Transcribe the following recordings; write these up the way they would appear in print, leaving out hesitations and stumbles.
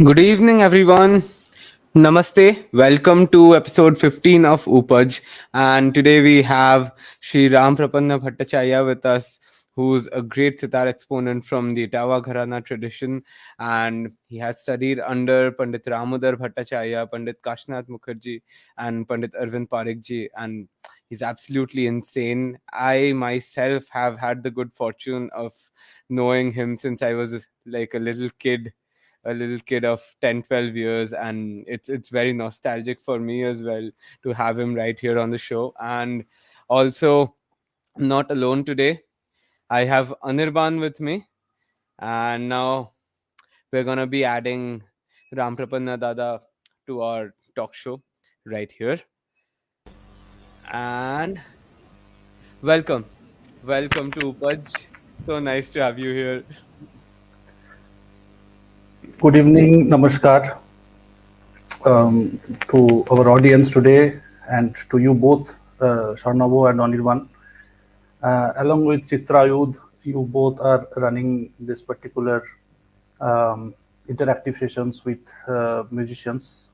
Good evening, everyone. Namaste. Welcome to episode 15 of Upaj. And today we have Sri Ramprapanna Bhattacharya with us, who's a great sitar exponent from the Tawa Gharana tradition. And he has studied under Pandit Ram Udar Bhattacharya, Pandit Kashinath Mukherjee, and Pandit Arvind Parikh ji. And he's absolutely insane. I myself have had the good fortune of knowing him since I was like a little kid of 10, 12 years, and it's very nostalgic for me as well to have him right here on the show. And also, not alone today, I have Anirban with me, and now we're gonna be adding Ramprapanna Dada to our talk show right here. And welcome to Upaj. So nice to have you here. Good evening, namaskar to our audience today and to you both, Swarnabha and Anirban. Along with Chitrayud, you both are running this particular interactive sessions with musicians,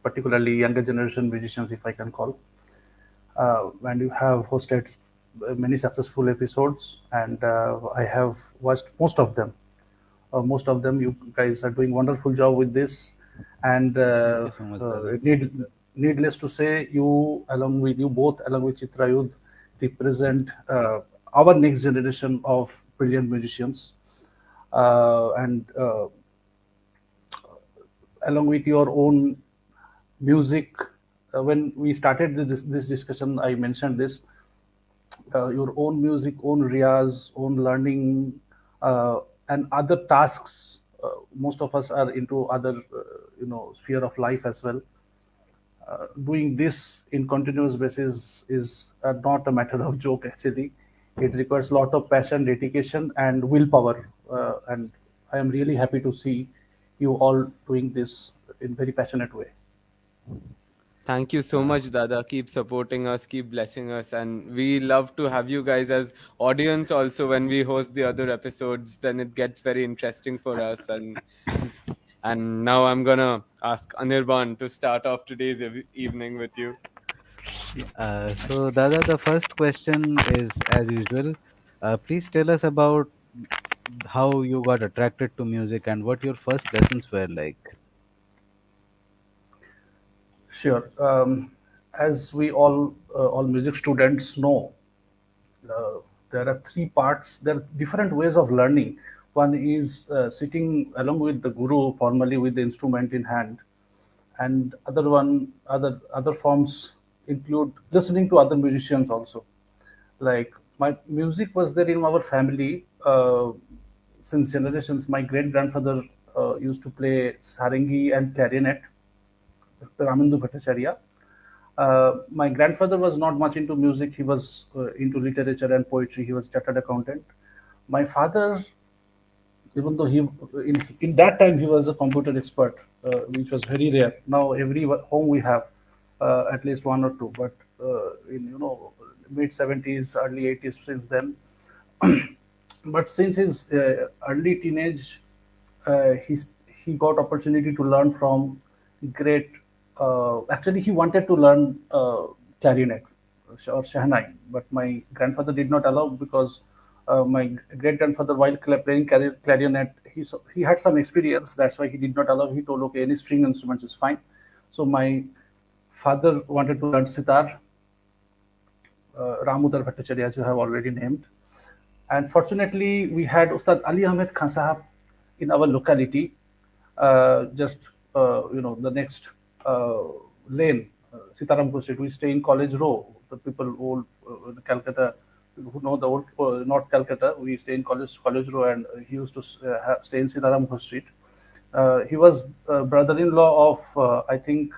particularly younger generation musicians, if I can call. And you have hosted many successful episodes, and I have watched most of them. Most of them, you guys are doing wonderful job with this, and Thank you so much, brother. needless to say, you along with you both along with Chitrayud represent our next generation of brilliant musicians, and along with your own music. When we started this discussion, I mentioned this. Your own music, own riyaz, own learning, and other tasks. Most of us are into other, sphere of life as well. Doing this in continuous basis is not a matter of joke. Actually, it requires a lot of passion, dedication, and willpower. And I am really happy to see you all doing this in very passionate way. Thank you so much, Dada. Keep supporting us, keep blessing us. And we love to have you guys as audience also when we host the other episodes. Then it gets very interesting for us. And now I'm gonna ask Anirban to start off today's evening with you. So, Dada, the first question is as usual. Please tell us about how you got attracted to music and what your first lessons were like. Sure. As we all music students know, uh, there are three parts. There are different ways of learning. One is sitting along with the guru formally with the instrument in hand, and other forms include listening to other musicians also. Like my music was there in our family since generations. My great grandfather used to play sarangi and clarinet, Ramindu Bhattacharya. My grandfather was not much into music. He was into literature and poetry. He was chartered accountant. My father, even though in that time he was a computer expert, which was very rare. Now every home we have at least one or two. But in mid 70s, early 80s, since then, but since his early teenage, he got opportunity to learn from great. Actually, he wanted to learn clarinet or shahnai, but my grandfather did not allow because my great grandfather, while playing clarinet, he had some experience. That's why he did not allow. He told, okay, any string instruments is fine. So my father wanted to learn sitar, Ram Udar Bhattacharya, as you have already named. And fortunately, we had Ustad Ali Ahmed Khan Sahab in our locality, just the next lane, Sitaram Street. We stay in College Row. The people old in Calcutta who know the old North Calcutta, we stay in College Row, and he used to stay in Sitaram Street. He was brother-in-law of I think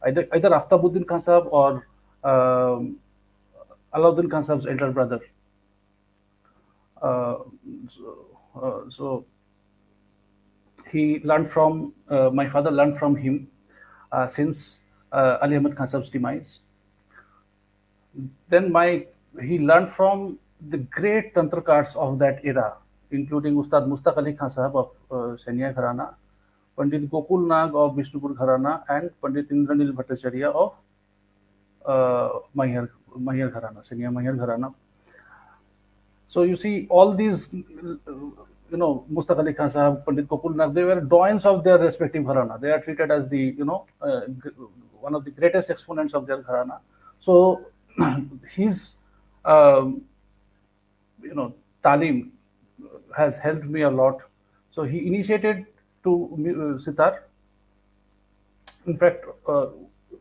either Aftabuddin Khan Sahab or Alauddin Khan Sahab's elder brother. Uh, so he learned from my father learned from him since Ali Ahmed Khan Sahab's demise. Then he learned from the great tantrakars of that era, including Ustad Mustaq Ali Khan Sahab of Senia Gharana, Pandit Gokul Nag of Vishnupur Gharana, and Pandit Indranil Bhattacharya of Mahir Gharana, Senia Mahir Gharana. So you see, all these, Mustaq Ali Khan Sahab, Pandit Gokul Nag, they were doyens of their respective gharana. They are treated as the, one of the greatest exponents of their gharana. So his, talim has helped me a lot. So he initiated to sitar. In fact,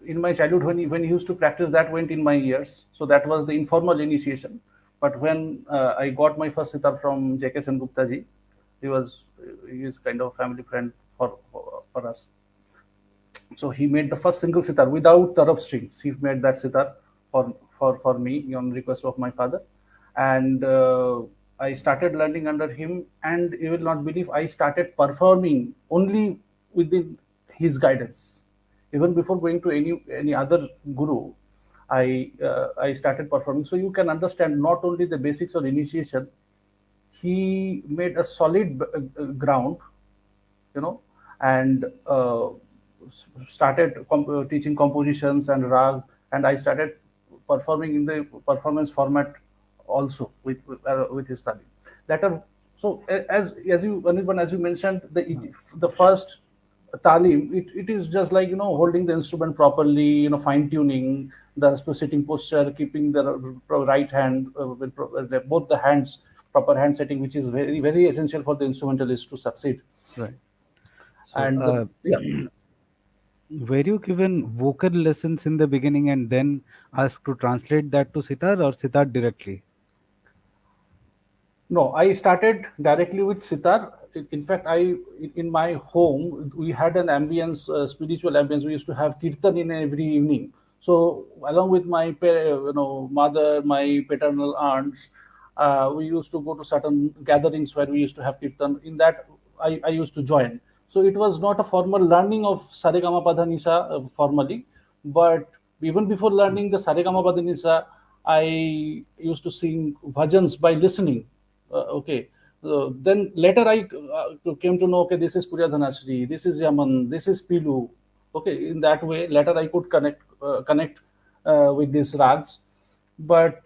in my childhood, when he used to practice, that went in my ears. So that was the informal initiation. But when I got my first sitar from J.K. Sengupta ji, he is kind of a family friend for us. So he made the first single sitar without tarab strings. He made that sitar for me on request of my father, and I started learning under him. And you will not believe, I started performing only within his guidance. Even before going to any other guru, I started performing. So you can understand not only the basics of initiation, he made a solid ground, and started teaching compositions and rag, and I started performing in the performance format also with his study. That are so as you Anirban, as you mentioned, the first talim, it is just like holding the instrument properly, fine tuning the sitting posture, keeping the right hand with both the hands, proper hand setting, which is very very essential for the instrumentalist to succeed. Right. So, And yeah. were you given vocal lessons in the beginning and then asked to translate that to sitar, or sitar directly? No, I started directly with sitar. In fact, in my home we had an ambience, spiritual ambience. We used to have kirtan in every evening. So along with my mother, my paternal aunts, we used to go to certain gatherings where we used to have kirtan. In that, I used to join. So it was not a formal learning of Saregama Padhanisa formally, but even before learning the Saregama Padhanisa, I used to sing bhajans by listening. Okay. Then later I came to know, okay, this is Purya Dhanashri, this is Yaman, this is Pilu. Okay, in that way, later I could connect with these rags, but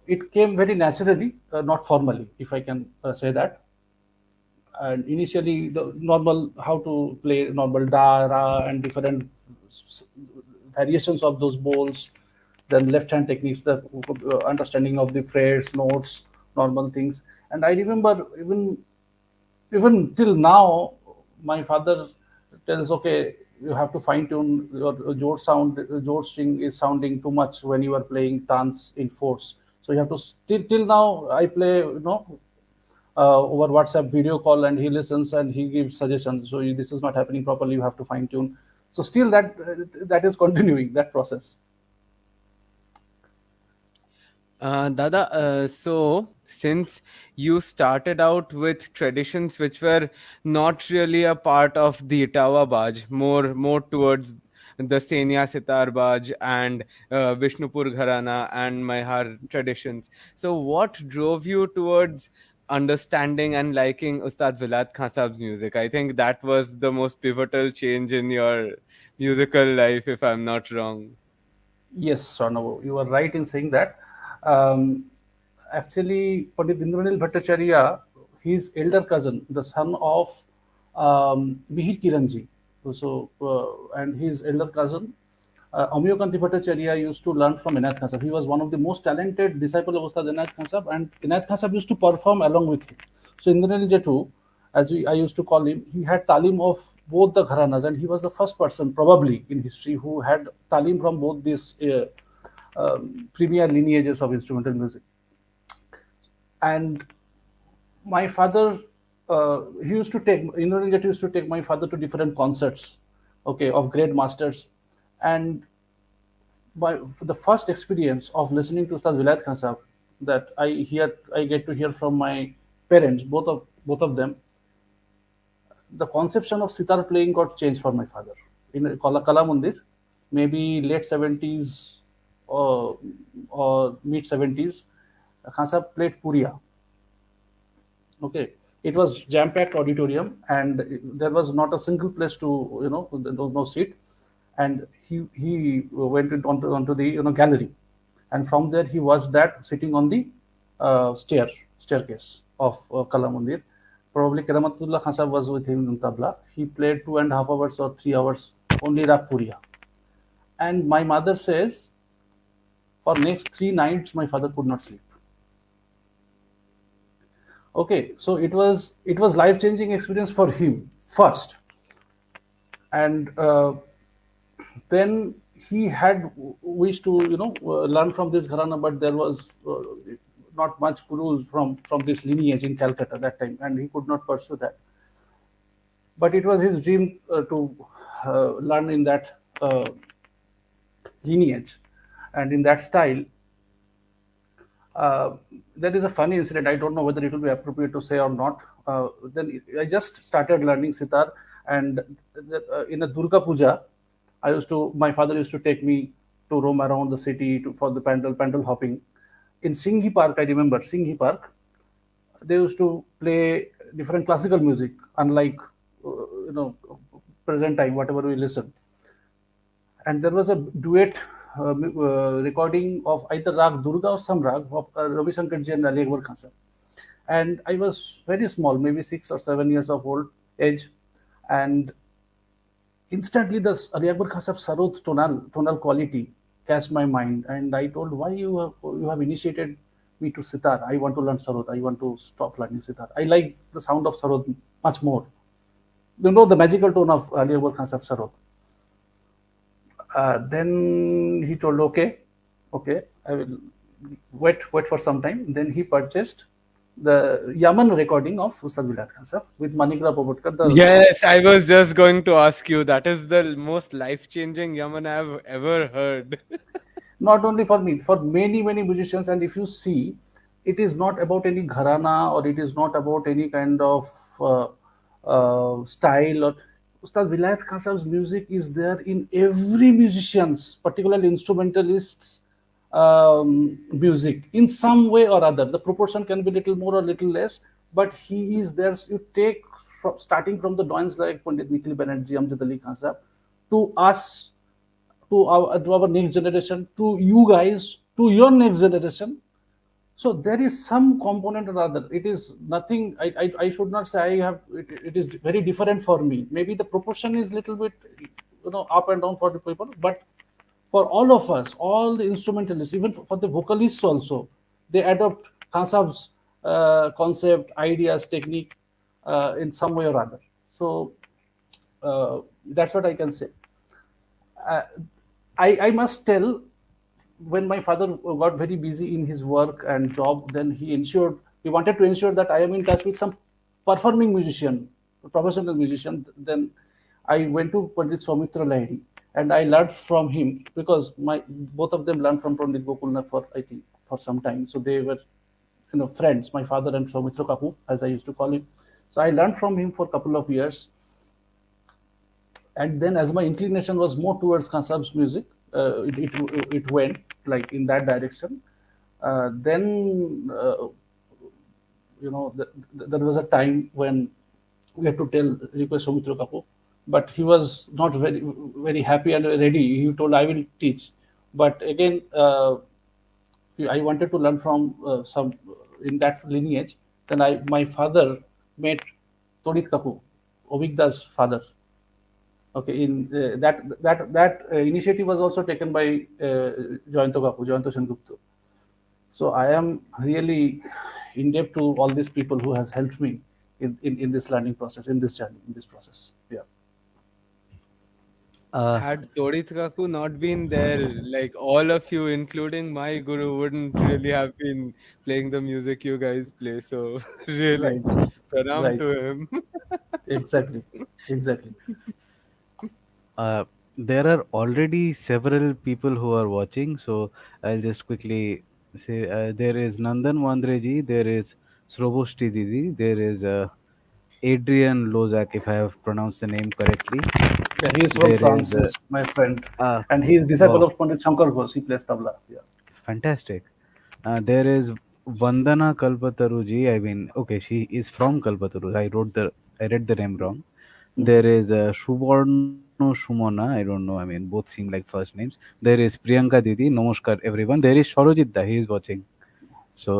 it came very naturally, not formally, if I can say that. And initially, the normal how to play normal da, ra, and different variations of those bowls, then left hand techniques, the understanding of the frets, notes, normal things. And I remember even till now, my father tells, okay, you have to fine tune your jor string is sounding too much when you are playing tans in fourths. So you have to till now I play, over WhatsApp video call, and he listens and he gives suggestions. So this is not happening properly. You have to fine tune. So still that is continuing that process. Dada, so since you started out with traditions which were not really a part of the Itawa Baj, more towards the Senia Sitar Baj and Vishnupur Gharana and Maihar traditions. So what drove you towards understanding and liking Ustad Vilayat Khan Sahib's music? I think that was the most pivotal change in your musical life, if I'm not wrong. Yes, Swarnabha, you are right in saying that. Um, Actually, Pandit Indranil Bhattacharya, his elder cousin, the son of Mihir Kiranji, and his elder cousin, Amyokanti Bhattacharya, used to learn from Inayat Khan Sahib. He was one of the most talented disciple of Ustad Inayat Khan Sahib, and Inayat Khan Sahib used to perform along with him. So Indranil Jetu, I used to call him, he had talim of both the gharanas, and he was the first person probably in history who had talim from both these premier lineages of instrumental music. And my father, he used to take, used to take my father to different concerts, okay, of great masters. And the first experience of listening to Ustad Vilayat Khan Sahib that I get to hear from my parents, both of them, the conception of sitar playing got changed for my father. In Kala Mandir, maybe late 70s or mid 70s, Khan Sahib played Puria. Okay, it was jam-packed auditorium, and there was not a single place to, there was no seat. And he went onto the gallery, and from there he was that sitting on the staircase of Kala Mandir. Probably Keramatullah Khan Sahib was with him in tabla. He played 2.5 hours or 3 hours only Rag Puria. And my mother says, for next 3 nights my father could not sleep. Okay, so it was life-changing experience for him first, and then he had wished to learn from this gharana, but there was not much gurus from this lineage in Calcutta that time, and he could not pursue that. But it was his dream to learn in that lineage and in that style. There is a funny incident. I don't know whether it will be appropriate to say or not. Then I just started learning sitar, and in a Durga Puja, my father used to take me to roam around the city for the pandal hopping. In Singhi Park, I remember Singhi Park, they used to play different classical music, unlike present time, whatever we listen. And there was a duet recording of either Rag Durga or some Rag of Ravi Shankarji and Ali Akbar Khan Sahib. And I was very small, maybe 6 or 7 years of age, and instantly the Ali Akbar Khan Sahib sarod tonal quality catch my mind, and I told, why you have initiated me to sitar? I want to learn sarod. I want to stop learning sitar. I like the sound of sarod much more. The magical tone of Ali Akbar Khan Sahib sarod. Then he told, okay, I will wait for some time. Then he purchased the Yaman recording of Ustad Vilayat Khan Sahib with Manikra Pobotkar. Yes, I was just going to ask you. That is the most life-changing Yaman I've ever heard. Not only for me, for many musicians. And if you see, it is not about any gharana, or it is not about any kind of style. Or Ustad Vilayat Khan Sahib's music is there in every musician's, particularly instrumentalists' music in some way or other. The proportion can be little more or little less, but he is there. You take starting from the dons like Pandit Nikhil Banerjee, Amjad Ali Khan Sahib, to us, to our next generation, to you guys, to your next generation. So there is some component or other. It is nothing. I should not say I have. It is very different for me. Maybe the proportion is little bit up and down for the people, but for all of us, all the instrumentalists, even for the vocalists also, they adopt Khansab's concept, ideas, technique in some way or other. So that's what I can say. Uh, I must tell, when my father got very busy in his work and job, then he wanted to ensure that I am in touch with some performing musician, professional musician. Then I went to Pandit Soumitra Lahiri and I learned from him, because my both of them learned from Pandit Gokulnath for, I think, for some time. So they were, friends, my father and Soumitra Kapu, as I used to call him. So I learned from him for a couple of years, and then as my inclination was more towards Kansab's music, it went like in that direction. Then there was a time when we had to tell request Soumitra Kapu, but he was not very happy and ready. He told, I will teach, but again, I wanted to learn from some in that lineage. Then my father met Todit Kapu, Obigda's father. Okay, in that initiative was also taken by Jayanto Kapu, Jayanto Sengupta. So I am really in debt to all these people who has helped me in this learning process, in this journey, in this process. Yeah. Uh, Had Todit Kaku not been there, like all of you, including my guru, wouldn't really have been playing the music you guys play. So really, Right. pranam Right. to him. Exactly. Exactly. uh, there are already several people who are watching, so I'll just quickly say there is Nandan Wandreji, there is Sroboshti Didi, there is Adrian Lozak, if I have pronounced the name correctly. Yeah, he's from There is France, my friend, uh, and he is disciple wow, of Pandit Shankar Ghosh. He plays tabla. Yeah. fantastic. There is Vandana Kalpataruji. I mean, okay, she is from Kalpataru. I read the name wrong. Mhm. There is Suborno Sumona. I don't know. I mean, both seem like first names. There is Priyanka Didi. Namaskar, everyone. There is Sharojit Da. He is watching. So,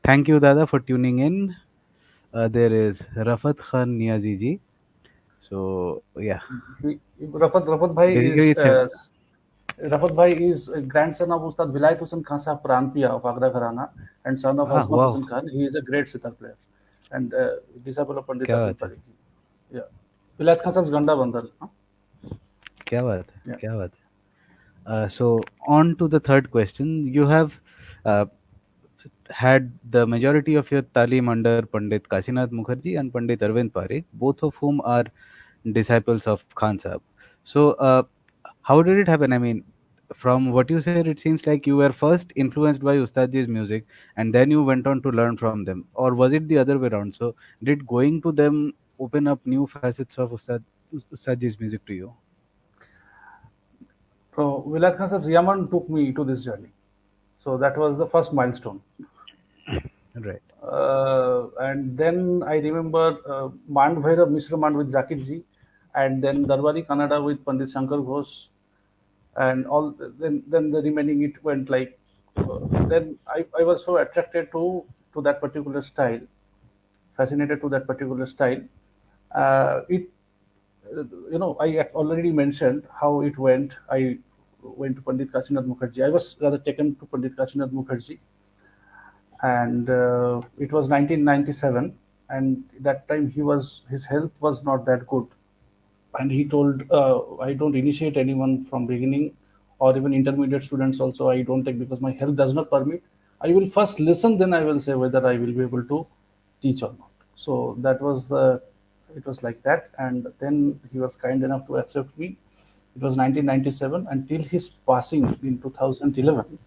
thank you, Dada, for tuning in. There is Rafat Khan Niazi ji. So, yeah, Rafat Bhai basically, is it's a Rafat Bhai is a grandson of Ustad Vilayat Hussain Khan Sahab Pranpia of Agra Gharana and son of Azmat wow, Hussain Khan. He is a great sitar player and disciple of Pandit क्या Arvind बात है, Parikh ji. Yeah. Vilayat Khan Sahab's Ganda Bandar. Huh? क्या बात है, Yeah. क्या बात है. So on to the third question. You have uh, had the majority of your talim under Pandit Kashinath Mukherjee and Pandit Arvind Parikh, both of whom are disciples of Khan Sahib. So how did it happen? I mean, from what you said, it seems like you were first influenced by Ustadji's music and then you went on to learn from them. Or was it the other way around? So did going to them open up new facets of Ustadji's music to you? So Vilayat Khan Sahab's Yaman took me to this journey. So that was the first milestone. Right. And then I remember Mand Bhairav Mishra Mand with Zakir ji, and then Darwari Kannada with Pandit Shankar Ghosh, and all. Then the remaining it went like. Then I was so attracted to that particular style, fascinated to that particular style. It I already mentioned how it went. I went to Pandit Kashinath Mukherjee. I was rather taken to Pandit Kashinath Mukherjee, and it was 1997, and that time his health was not that good, and he told, I don't initiate anyone from beginning, or even intermediate students also I don't take, because my health does not permit. I will first listen, then I will say whether I will be able to teach or not. So that was the it was like that, and then he was kind enough to accept me. It was 1997 until his passing in 2011.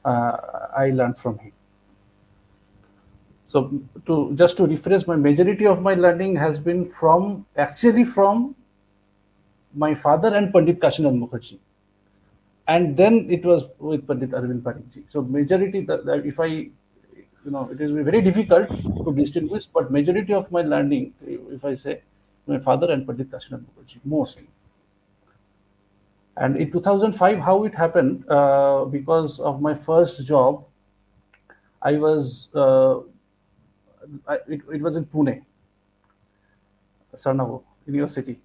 I learned from him. So to just to rephrase, my majority of my learning has been from my father and Pandit Kashinath Mukherjee, and then it was with Pandit Arvind Parikh ji. So majority, if it is very difficult to distinguish, but majority of my learning, if I say, my father and Pandit Kashinath Mukherjee mostly. And in 2005, how it happened, because of my first job, I was it was in Pune, Swarnabha University.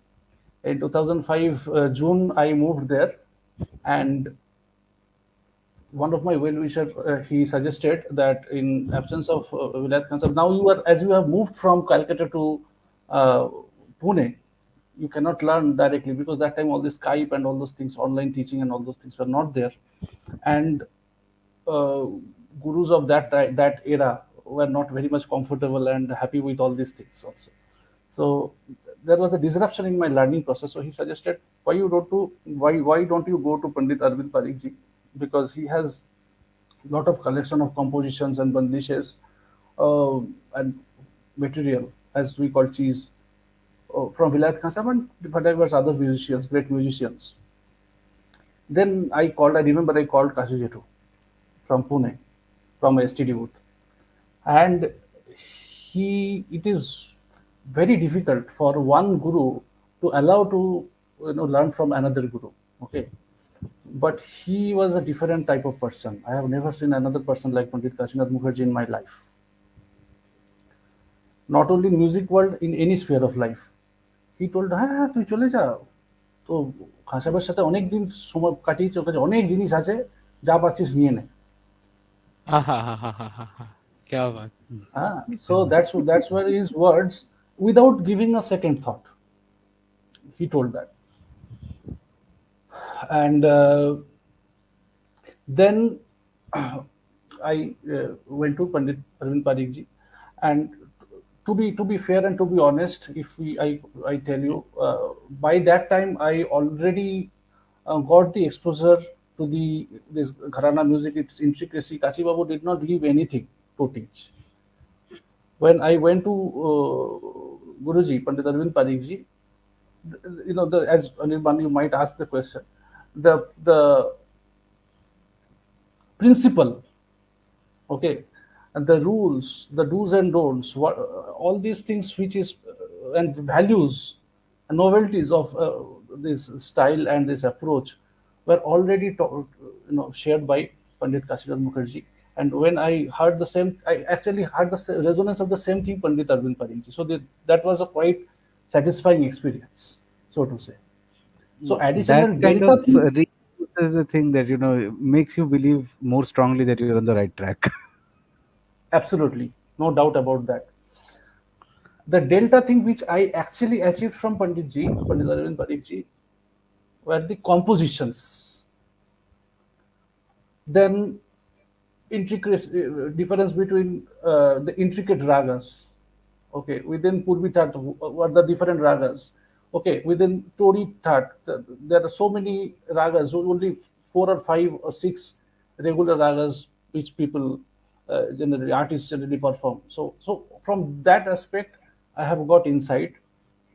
In 2005 June, I moved there, and one of my well-wisher, he suggested that in absence of Vilayat Khan Sahib, now you are, as you have moved from Calcutta to uh, Pune, you cannot learn directly, because that time all this Skype and all those things, online teaching and all those things were not there, and uh, gurus of that era were not very much comfortable and happy with all these things also. So there was a disruption in my learning process. So he suggested, why don't you go to Pandit Arvind Parikh ji, because he has lot of collection of compositions and bandishes and material, as we call cheese, from Vilayat Khan Sahib and whatever other musicians, great musicians. Then I remember I called Kashi Jethu from Pune, from STD booth. And it is very difficult for one guru to allow to learn from another guru. Okay. But he was a different type of person. I have never seen another person like Pandit Kashinath Mukherjee in my life. Not only in music world, in any sphere of life. He told, হ্যাঁ তুই চলে যা, তো খাসাবের সাথে অনেক দিন সময় কাটিয়েছে, ওর কাছে অনেক জিনিস আছে, যা পাচ্ছিস নিয়ে নে। क्या बात. So that's where his words, without giving a second thought, he told that. And then I went to Pandit Arvind Parikh ji, and to be fair and to be honest, if I tell you, by that time I already got the exposure to this Gharana music, its intricacy. Kachi Babu did not leave anything to teach. When I went to Guruji, Pandit Arvind Parikh ji, as Anirban, you might ask the question, the principle, okay, and the rules, the do's and don'ts, all these things which is and values and novelties of this style and this approach were already shared by Pandit Kashinath Mukherjee. And when I heard the same, I actually heard the resonance of the same thing Pandit Arvind Parikh ji. So that was a quite satisfying experience, so to say. So additional That kind delta of reinforces the thing that makes you believe more strongly that you're on the right track. absolutely, no doubt about that. The delta thing which I actually achieved from Pandit Arvind Parikh ji, were the compositions. Then intricate difference between the intricate ragas. Okay, within Purvi Tat, what are the different ragas? Okay, within Tori Tat, there are so many ragas, so only 4 or 5 or 6 regular ragas which people generally, artists generally perform. So from that aspect, I have got insight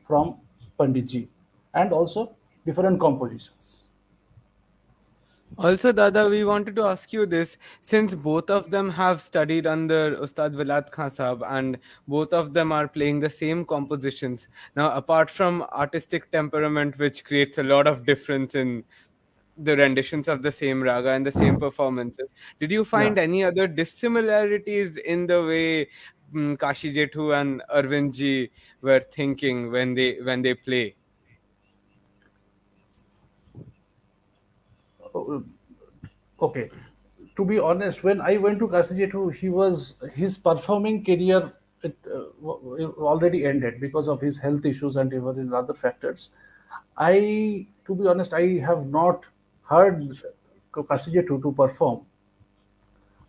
from Panditji, and also different compositions. Also, Dada, we wanted to ask you this, since both of them have studied under Ustad Vilayat Khan Sahab and both of them are playing the same compositions. Now, apart from artistic temperament, which creates a lot of difference in the renditions of the same raga and the same performances, did you Yeah. find any other dissimilarities in the way Kashi Jethu and Arvind ji were thinking when they play? Okay, to be honest, when I went to Kasijetu, his performing career, already ended because of his health issues and even other factors. To be honest, I have not heard Kasijetu to perform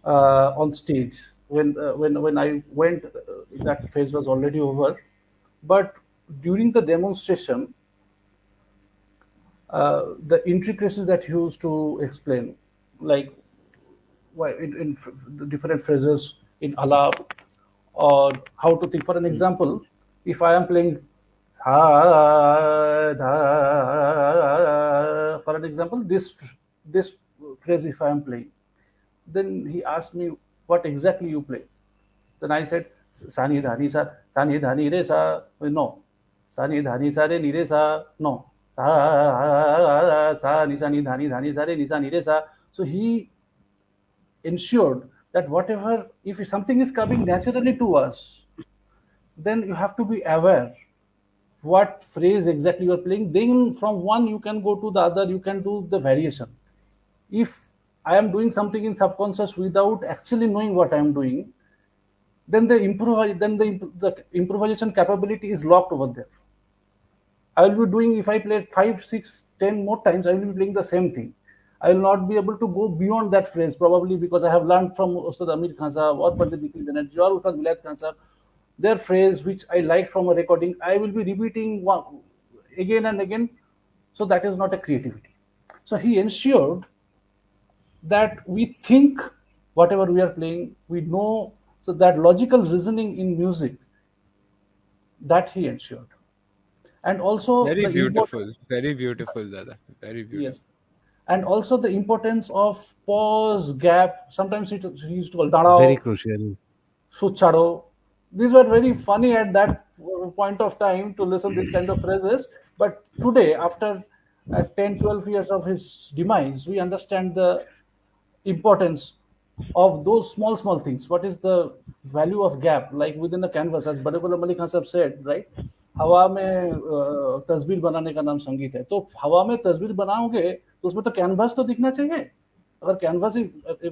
on stage. When I went, that phase was already over. But during the demonstration, the intricacies that he used to explain, like in the different phrases in alap, or how to think. For an example, if I am playing ha, da, for an example, this phrase, if I am playing, then he asked me what exactly you play. Then I said sani dhani sa, sani dhani re sa, no, sani dhani sa re ni re sa, no, sa ni sa ni dhani dhani sa re ni sa ni re sa. So he ensured that whatever, if something is coming naturally to us, then you have to be aware what phrase exactly you are playing. Then from one you can go to the other, you can do the variation. If I am doing something in subconscious without actually knowing what I am doing, then the improvisation capability is locked over there. I will be doing, if I play 5, 6, 10 more times, I will be playing the same thing. I will not be able to go beyond that phrase, probably because I have learned from Ustad Amir Khan Sahab or Pandit Nikhil Banerjee or Ustad Vilayat Khan Sahab, their phrase which I like from a recording, I will be repeating one, again and again. So that is not a creativity. So he ensured that we think whatever we are playing, we know. So that logical reasoning in music, that he ensured. And also Very the beautiful. Very beautiful, Dada. Very yes, beautiful. and also the importance of pause, gap. Sometimes he used to call Very "dadao," crucial. "sucharo." These were very funny at that point of time to listen these kind of phrases. But today, after 10, 12 years of his demise, we understand the importance of those small, small things. What is the value of gap? Like within the canvas, as Badegula Malik Khan Sahab said, right? हवा में तस्वीर बनाने का नाम संगीत है. तो हवा में तस्वीर बनाओगे तो उसमें तो कैनवास तो दिखना चाहिए. अगर canvas,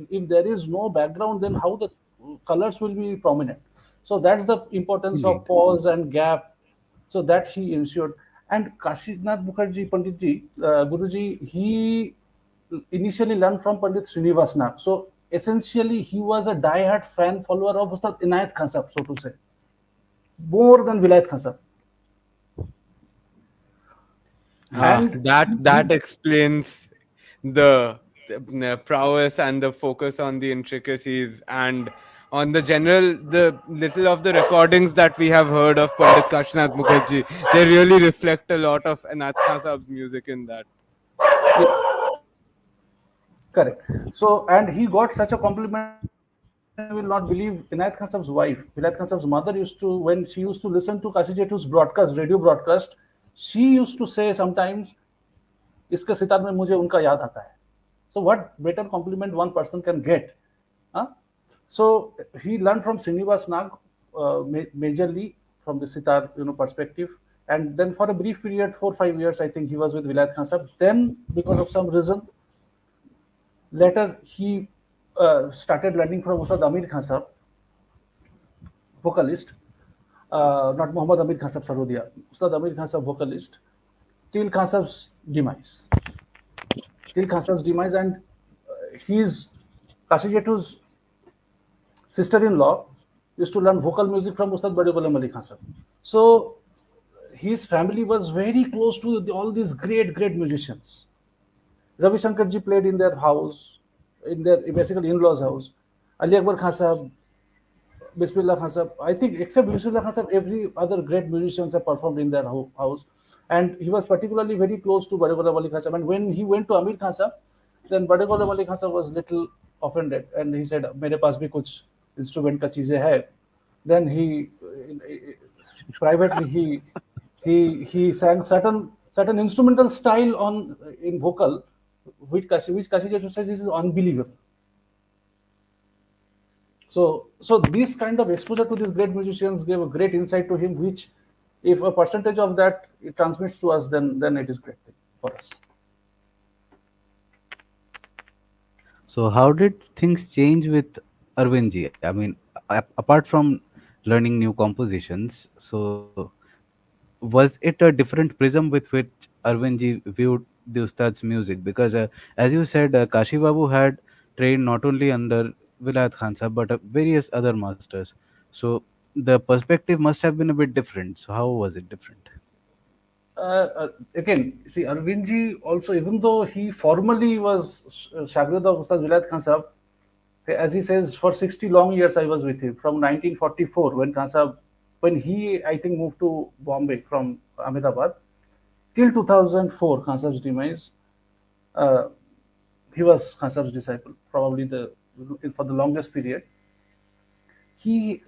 if there is no background, then how the colors will be prominent. So that's the importance of Indeed. pause and gap. So that he ensured. And Kashinath Mukherjee, Panditji, Guruji, he initially learned from Pandit Srinivas Nag. So essentially, he was a die-hard fan follower of Ustad Inayat Khan Sahab, so to say, more than Vilayat Khan Sahab. And That explains the prowess and the focus on the intricacies and on the general, the little of the recordings that we have heard of Pandit Kashinath Mukherjee. They really reflect a lot of Anath Khan Sahab's music in that. yeah, correct. So, and he got such a compliment. You will not believe, Inayat Khan Sahab's wife, Vilayat Khan Sahab's mother, used to, when she used to listen to Kashi Jetu's broadcast, radio broadcast, she used to say sometimes, इसके सितार में मुझे उनका याद आता है. So what better compliment one person can get? Huh? So he learned from Srinivas Nag, majorly from the sitar, perspective. And then for a brief period, 4, 5 years, I think he was with Vilayat Khan Sahab. Then, because of some reason, later he started learning from Ustad Amir Khan Sahab, vocalist. Not Muhammad Amir Khan Sahab Sarodia, Ustad Amir Khan Sahab, vocalist, till Khan Sahab's demise. Till Khan Sahab's demise, and his Kashi Jetu's sister-in-law used to learn vocal music from Ustad Bade Ghulam Ali Khan Sahab. So his family was very close to all these great, great musicians. Ravi Shankar ji played in their house, in their basically in-laws' house. Ali Akbar Khan Sahab, Bismillah Khan Sahab, I think except Bismillah Khan Sahab, every other great musicians have performed in their house. And he was particularly very close to Bade Ghulam Ali Khan Sahab. And when he went to Amir Khan Sahab, then Bade Ghulam Ali Khan Sahab was little offended, and he said, "मेरे पास भी कुछ instrument का चीजें है." Then he privately he sang certain instrumental style on in vocal, which Kashi Jetu says is unbelievable. So this kind of exposure to these great musicians gave a great insight to him, which, if a percentage of that it transmits to us, then it is great thing for us. So how did things change with Arvindji? I mean, apart from learning new compositions, so was it a different prism with which Arvindji viewed the Ustad's music? Because as you said, Kashi Babu had trained not only under Vilayat Khan Sahab but various other masters. So the perspective must have been a bit different. So how was it different? Again, see, Arvindji also, even though he formally was Shagird of Ustad Vilayat Khan Sahab, as he says, for 60 long years I was with him, from 1944, when Khan Sahab, when he, I think, moved to Bombay from Ahmedabad, till 2004, Khan Sahab's demise, uh, he was Khan Sahab's disciple, probably for the longest period. He,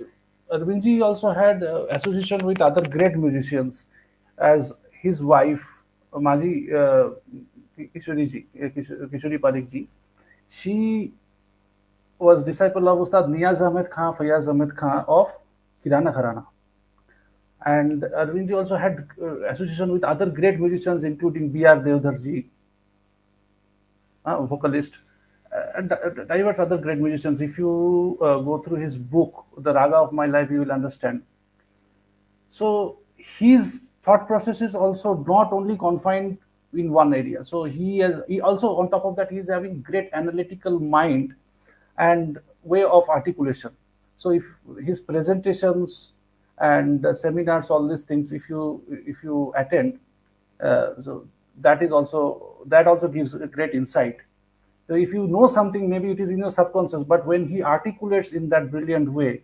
Arvindji also had association with other great musicians, as his wife, Maji Kishori Parikh ji. She was disciple of Ustad Niyaz Ahmed Khan, Fayaz Ahmed Khan of Kirana Gharana. And Arvindji also had association with other great musicians, including B.R. Devdharji, vocalist, and diverse other great musicians. If you go through his book, The Raga of My Life, you will understand. So his thought process is also not only confined in one area. So he also, on top of that, he is having great analytical mind and way of articulation. So if his presentations and seminars, all these things, if you attend, so that also gives a great insight. So if you know something, maybe it is in your subconscious, but when he articulates in that brilliant way,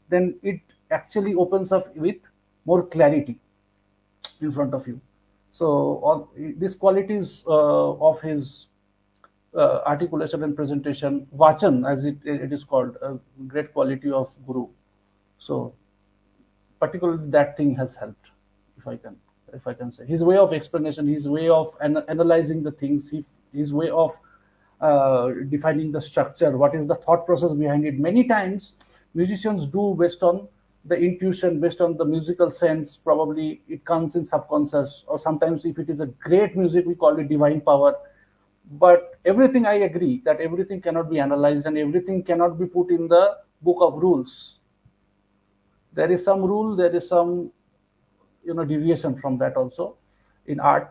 then it actually opens up with more clarity in front of you. So all these qualities of his articulation and presentation, vachan, as it is called, a great quality of guru. So particularly that thing has helped, if I can say. His way of explanation, his way of analyzing the things, his way of defining the structure, what is the thought process behind it. Many times musicians do based on the intuition, based on the musical sense. Probably it comes in subconscious, or sometimes if it is a great music, we call it divine power. But everything, I agree that everything cannot be analyzed and everything cannot be put in the book of rules. There is some rule, there is some deviation from that also in art.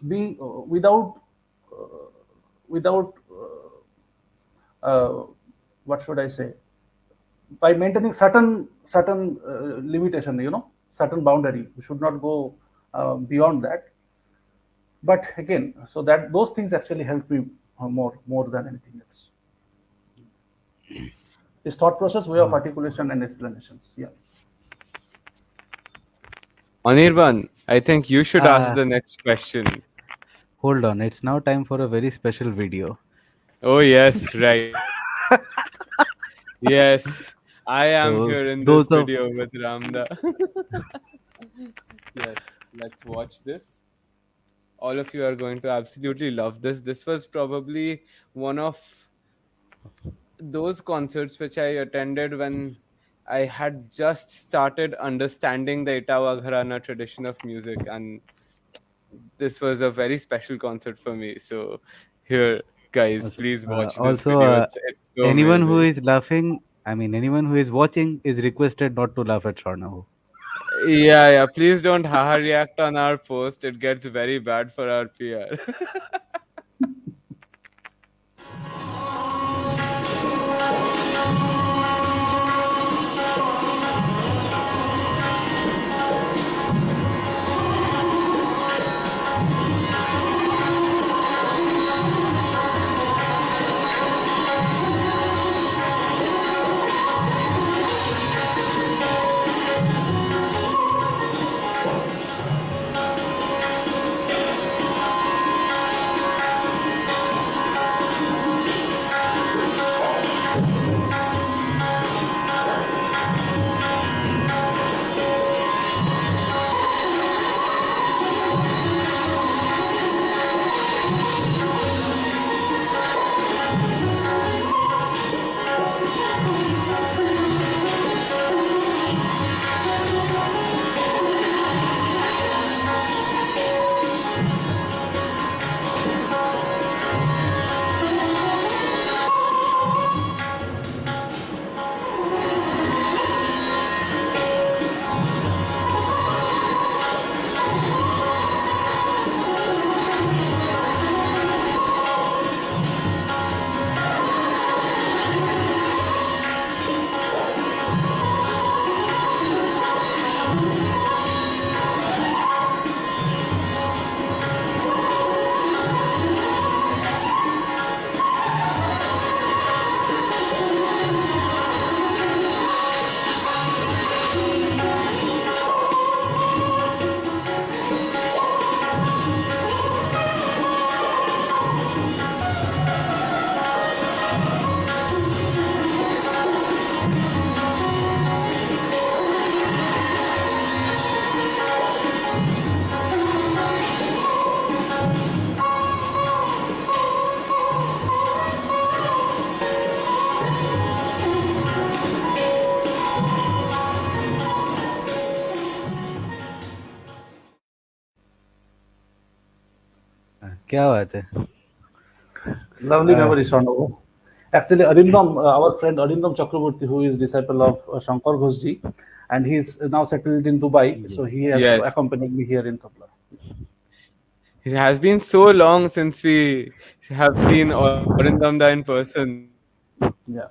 Be without what should I say, by maintaining certain limitation, certain boundary. We should not go beyond that. But again, so that those things actually help me more than anything else. His thought process, way of articulation and explanations. Yeah. Anirban, I think you should ask Uh, the next question. Hold on, it's now time for a very special video. Oh, yes, right. Yes, I am So here in this those of video with Ramda. Yes, let's watch this. All of you are going to absolutely love this. This was probably one of those concerts which I attended when I had just started understanding the Itawa Gharana tradition of music, and this was a very special concert for me. So, here, guys, please watch this also video. It's so anyone who amazing. is laughing, I mean anyone who is watching is requested not to laugh at Swarnabha. Yeah, yeah. Please don't haha react on our post. It gets very bad for our PR. क्या बात है. Lovely memory, Swarnabha. Actually, Arindam, our friend Arindam Chakraborty, who is disciple of Shankar Ghoshji, and he's now settled in Dubai, so he has Yes. accompanied me here in Tabla. It has been so long since we have seen Orindamda in person. Yeah.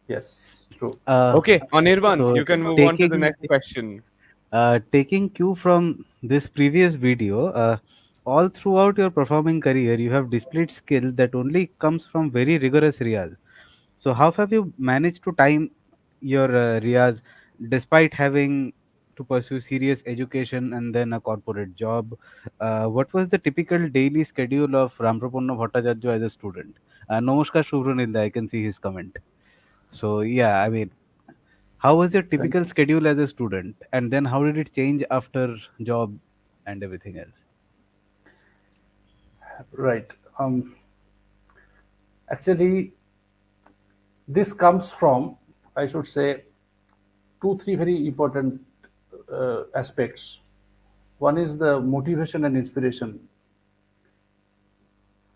Yes. True. Uh, Okay, Anirban, so you can move on to the taking next question. taking cue from this previous video, all throughout your performing career, you have displayed skill that only comes from very rigorous riyaz. So, how have you managed to time your riyaz despite having to pursue serious education and then a corporate job? What was the typical daily schedule of Ramprapanna Bhattacharya as a student? Namaskar Shubhranilda, I can see his comment. So, yeah, I mean, how was your Thank typical schedule as a student, and then how did it change after job and everything else? you. Right. Actually, this comes from, I should say, two, three very important aspects. One is the motivation and inspiration,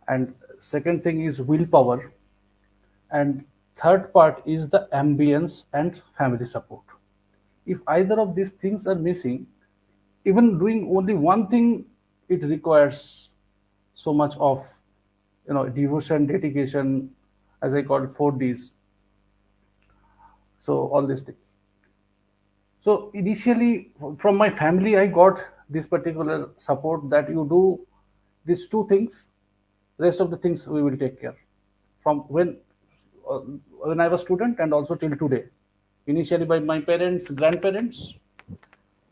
and second thing is willpower, and third part is the ambience and family support. If either of these things are missing, even doing only one thing, it requires so much of devotion, dedication, as I call it, 4Ds. So all these things. So initially, from my family, I got this particular support that you do these two things, rest of the things we will take care. From uh, when I was student and also till today. Initially by my parents, grandparents,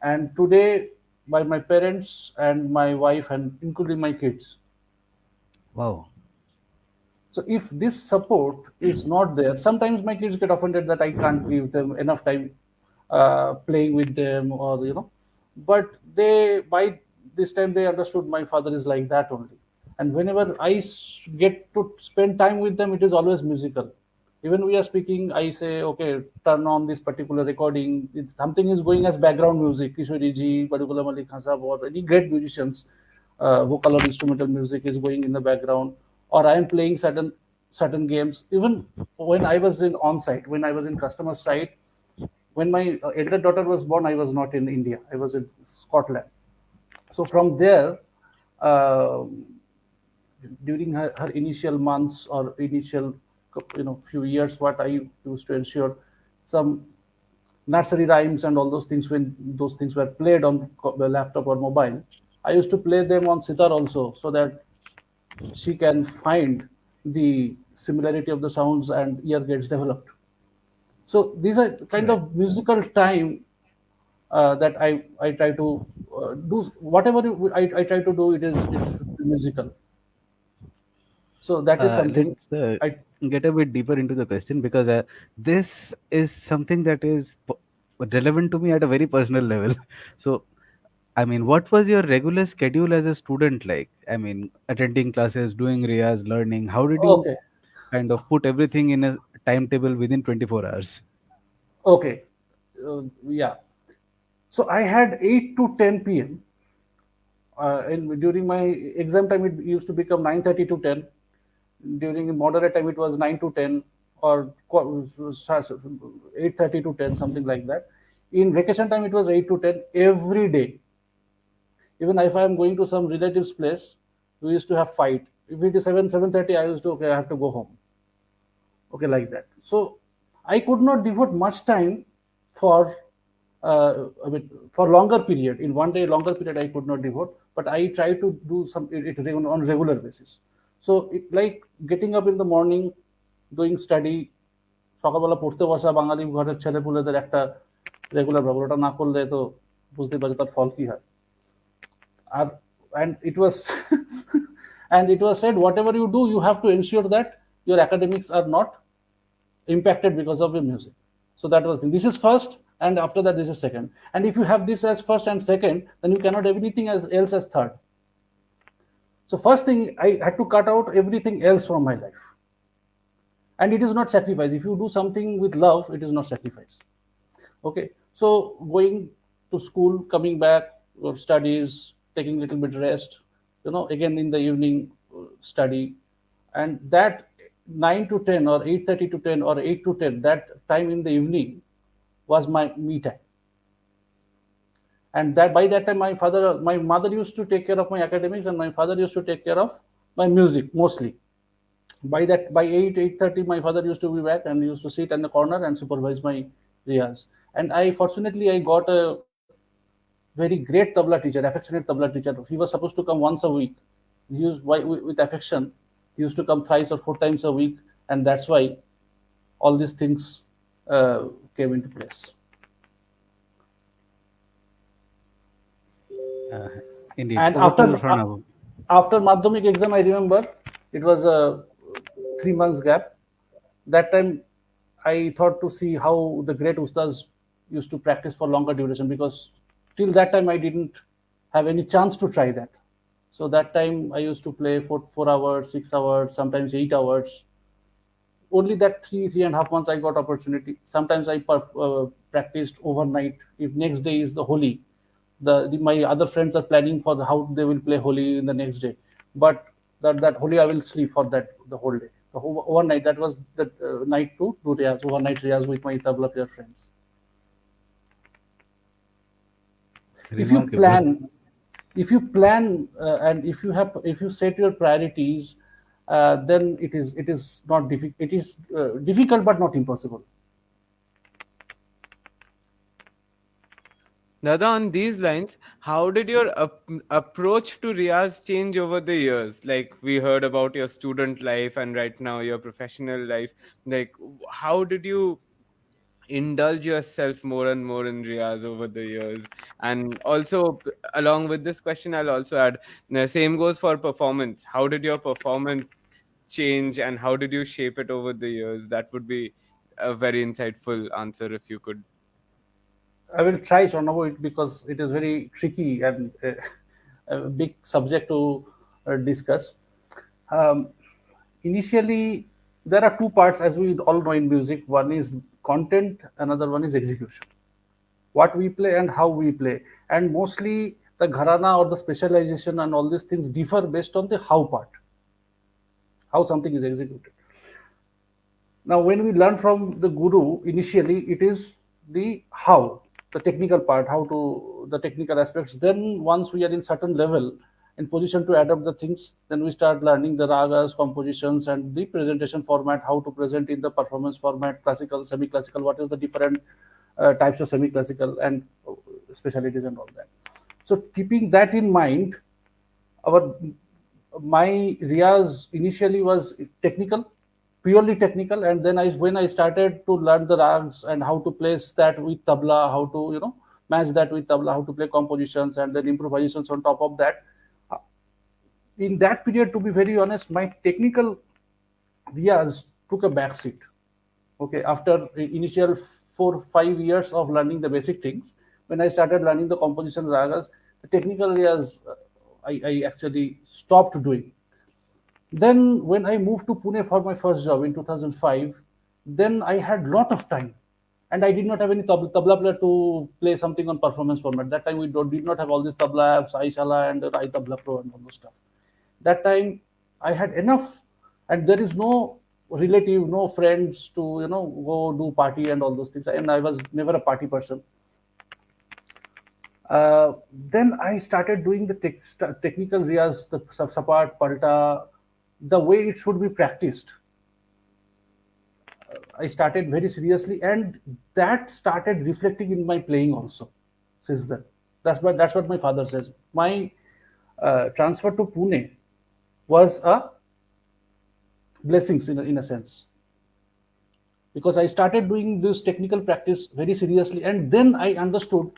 and today by my parents and my wife and including my kids. Wow. So if this support is not there, sometimes my kids get offended that I can't give them enough time playing with them, or but they by this time they understood my father is like that only. And whenever I get to spend time with them, it is always musical. Even we are speaking, I say, okay, turn on this particular recording. Something is going as background music. Kishori ji, Badugula Malik Khan Sahab, or any great musicians, vocal or instrumental music is going in the background, or I am playing certain games. Even when I was in on site, when I was in customer site, when my elder daughter was born, I was not in India. I was in Scotland. So from there, uh, during her initial months or initial few years, what I used to ensure some nursery rhymes and all those things, when those things were played on the laptop or mobile, I used to play them on sitar also, so that she can find the similarity of the sounds and ear gets developed. So these are kind Right. of musical time that I try to do whatever I try to do. It should be musical. So that is something Let's I. get a bit deeper into the question, because this is something that is relevant to me at a very personal level. So, I mean, what was your regular schedule as a student like? I mean, attending classes, doing riyas, learning. How did you Okay. kind of put everything in a timetable within 24 hours? Okay. Yeah. So I had 8 to 10 p.m. And during my exam time, it used to become 9:30 to 10. During moderate time, it was 9 to 10, or 8:30 to 10, something like that. In vacation time, it was 8 to 10 every day. Even if I am going to some relative's place, we used to have fight. If it is 7:30, I used to, okay, I have to go home. Okay, like that. So I could not devote much time for I mean, for longer period. In one day, longer period, I could not devote, but I try to do it on regular basis. So it like getting up in the morning, doing study. সকালবেলা পড়তে বসা বাঙালি ঘরের ছেলেপুলেদের একটা regular ব্যাপার, ওটা না করলে তো বুঝতে পারছি তার ফল কি হয়। আর and it was and it was said, whatever you do, you have to ensure that your academics are not impacted because of your music. So that was this is first, and after that this is second. And if you have this as first and second, then you cannot have anything else as third. So first thing, I had to cut out everything else from my life. And it is not sacrifice. If you do something with love, it is not sacrifice. Okay. So going to school, coming back, your studies, taking a little bit rest, again in the evening study. And that 9 to 10 or 8:30 to 10 or 8 to 10, that time in the evening was my me time. And that by that time my mother used to take care of my academics, and my father used to take care of my music mostly. By 8:30 my father used to be back and used to sit in the corner and supervise my riyas. And I fortunately I got a very great tabla teacher, affectionate tabla teacher. He was supposed to come once a week. He used with affection. He used to come thrice or four times a week, and that's why all these things came into place. Uh, Indeed. And Over to after you, Swarnabha. after madhyamik exam, I remember it was a 3 months gap. That time, I thought to see how the great ustas used to practice for longer duration, because till that time I didn't have any chance to try that. So that time I used to play for 4 hours, 6 hours, sometimes 8 hours. Only that 3.5 months I got opportunity. Sometimes I practiced overnight. If next day is the Holi, my other friends are planning for how they will play Holi in the next day, but that Holi I will sleep for that the whole day. The whole, overnight, that was the night to do riyaz, overnight riyaz with my tabla player friends. If you Remarkable. plan, and if you set your priorities, then it is not difficult. It is difficult but not impossible. Dada, on these lines, how did your approach to Riyaz change over the years? Like, we heard about your student life and right now your professional life. Like, how did you indulge yourself more and more in Riyaz over the years? And also, along with this question, I'll also add, the same goes for performance. How did your performance change and how did you shape it over the years? That would be a very insightful answer if you could. I will try to know it because it is very tricky and a big subject to discuss. Um, Initially, there are two parts, as we all know in music. One is content, another one is execution. What we play and how we play, and mostly the gharana or the specialization and all these things differ based on the how part, how something is executed. Now, when we learn from the guru, initially it is the how, the technical part, how to the technical aspects. Then, once we are in certain level, in position to adapt the things, then we start learning the ragas, compositions, and the presentation format, how to present in the performance format, classical, semi-classical, what is the different types of semi-classical and specialties and all that. So, keeping that in mind, our my riyaz initially was technical, purely technical, and then when I started to learn the rags and how to place that with tabla, how to match that with tabla, how to play compositions and then improvisations on top of that. uh, in that period, to be very honest, my technical riyaz took a back seat. Okay, after initial 4 5 years of learning the basic things, when I started learning the composition ragas, the technical areas I actually stopped doing. Then when I moved to Pune for my first job in 2005, then I had lot of time, and I did not have any tabla player to play something on performance format. That time we did not have all these tabla apps, iShala and iTabla Pro and all those stuff. That time I had enough, and there is no relative, no friends to go do party and all those things. And I was never a party person. Then I started doing the technical riyas, the sapat, palta, the way it should be practiced. I started very seriously, and that started reflecting in my playing also. Since then, that's what my father says. My transfer to Pune was a blessings in a sense, because I started doing this technical practice very seriously, and then I understood,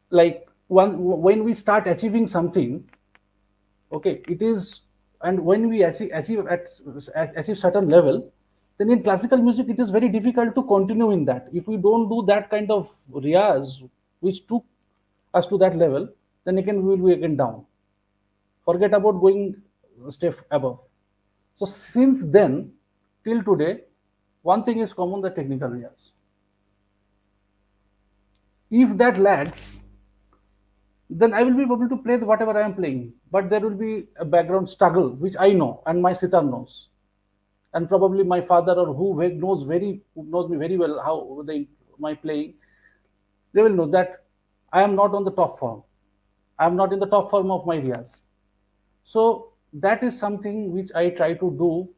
like, when we start achieving something, okay, it is, and when we achieve certain level, then in classical music it is very difficult to continue in that. If we don't do that kind of riyaz which took us to that level, then again we will be again down. Forget about going a step above. So since then till today, one thing is common: the technical riyaz. If that lags, then I will be able to play whatever I am playing. But there will be a background struggle which I know and my sitar knows, and probably my father or who knows me very well how my playing, they will know that I am not on the top form. I am not in the top form of my riyas. So that is something which I try to do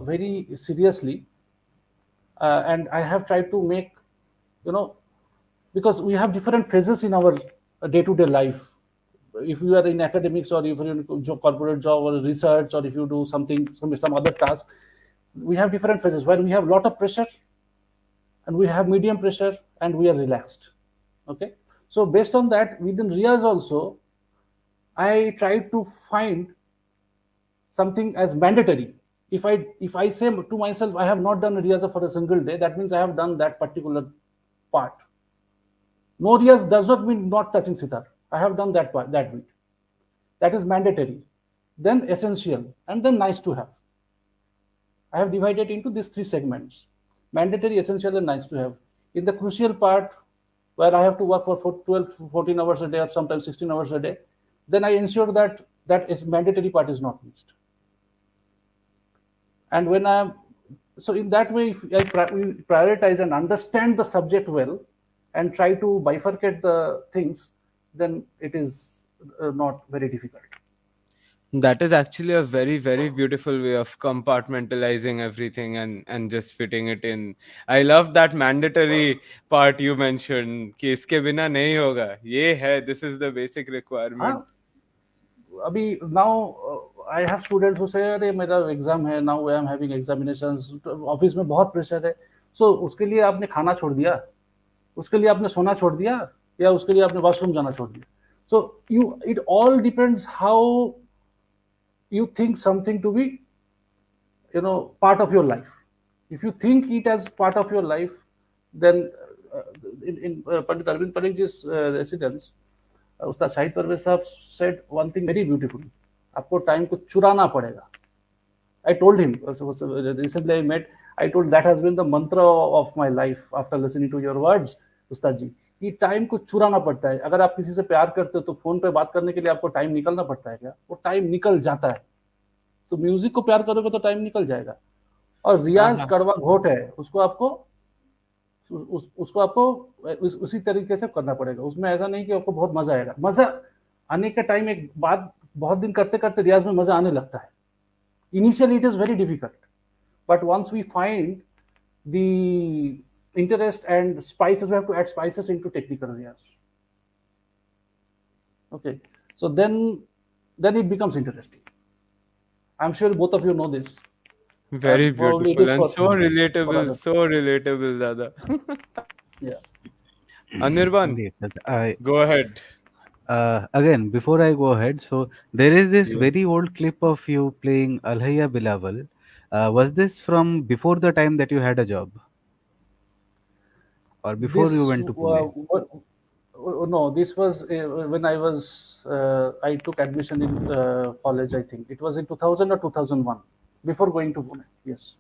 very seriously, and I have tried to make, you know, because we have different phases in our day-to-day life. If you are in academics, or if you're in corporate job or research, or if you do some other task, we have different phases where we have a lot of pressure, and we have medium pressure, and we are relaxed. Okay, so based on that, within riyas also, I try to find something as mandatory. If I say to myself, I have not done a riyaza for a single day, that means I have done that particular part. No riyaz does not mean not touching sitar. I have done that part, that bit. That is mandatory. Then essential, and then nice to have. I have divided into these three segments: mandatory, essential, and nice to have. In the crucial part, where I have to work for 12, 14 hours a day, or sometimes 16 hours a day, then I ensure that mandatory part is not missed. And when I'm so in that way, if we prioritize and understand the subject well, and try to bifurcate the things, then it is not very difficult. That is actually a very, very beautiful way of compartmentalizing everything and just fitting it in. I love that mandatory part you mentioned. कि इसके बिना नहीं होगा. ये है. This is the basic requirement. हाँ, अभी now I have students who say, अरे मेरा एग्जाम है, now I am having examinations, office में बहुत प्रेशर है. So उसके लिए आपने खाना छोड़ दिया, उसके लिए आपने सोना छोड़ दिया, या उसके लिए आपने वॉशरूम जाना छोड़ दिया. So it all depends how you think something to be, part of your life. If you think it as part of your life, then in Pandit Arvind Parikh's residence, Ustad Shahid Parvez Sahab said one thing very beautifully: आपको time को चुराना पड़ेगा. I told him, recently I met, I told that has been the mantra of my life after listening to your words, Ustad ji. कि time को चुराना पड़ता है. अगर आप किसी से प्यार करते हो तो फोन पे बात करने के लिए आपको टाइम निकलना पड़ता है क्या? वो टाइम निकल जाता है. तो म्यूजिक को प्यार करोगे तो टाइम निकल जाएगा. और रियाज कड़वा घोट है, उसको आपको उसी तरीके से करना पड़ेगा. उसमें ऐसा नहीं कि आपको बहुत मजा आएगा. मजा आने का टाइम एक बात, बहुत दिन करते करते रियाज में मजा आने लगता है. Initially it is very difficult, but once we find the interest and spices, we have to add spices into technical areas. Okay, so then it becomes interesting. I'm sure both of you know this. Very beautiful and so relatable, Dada. Yeah. Anirban, go ahead. Again, before I go ahead, so there is this very old clip of you playing Alhaya Bilawal. Was this from before the time that you had a job? Or before you went to Pune? No, this was when I took admission in college, I think. It was in 2000 or 2001, before going to Pune, yes.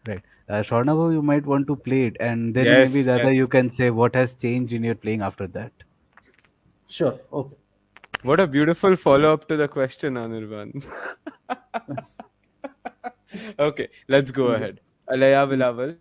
Right. Swarnabha, you might want to play it, and then maybe Dada, you can say what has changed in your playing after that. Sure, okay. What a beautiful follow-up to the question, Anirban. Okay, let's go ahead. Alaya Bilawal.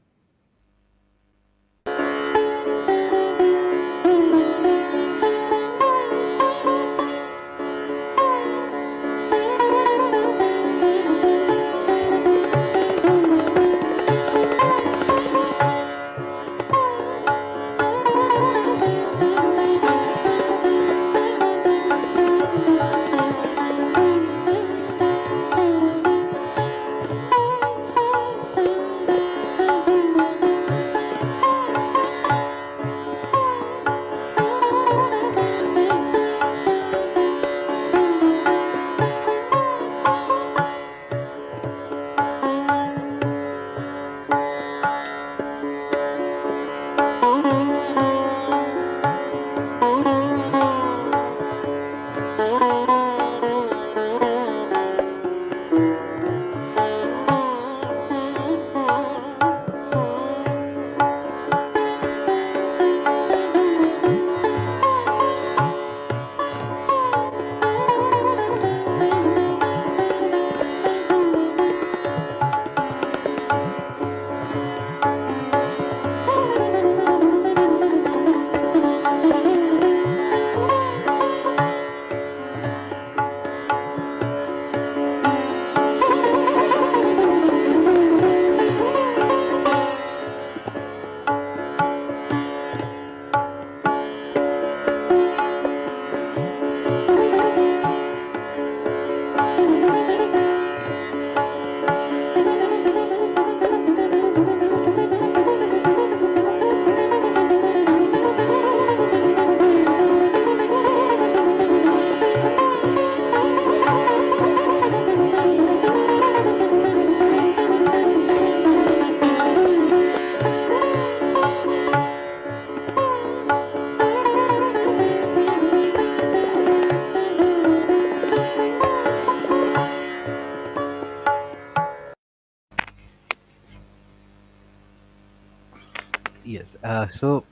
Yes. So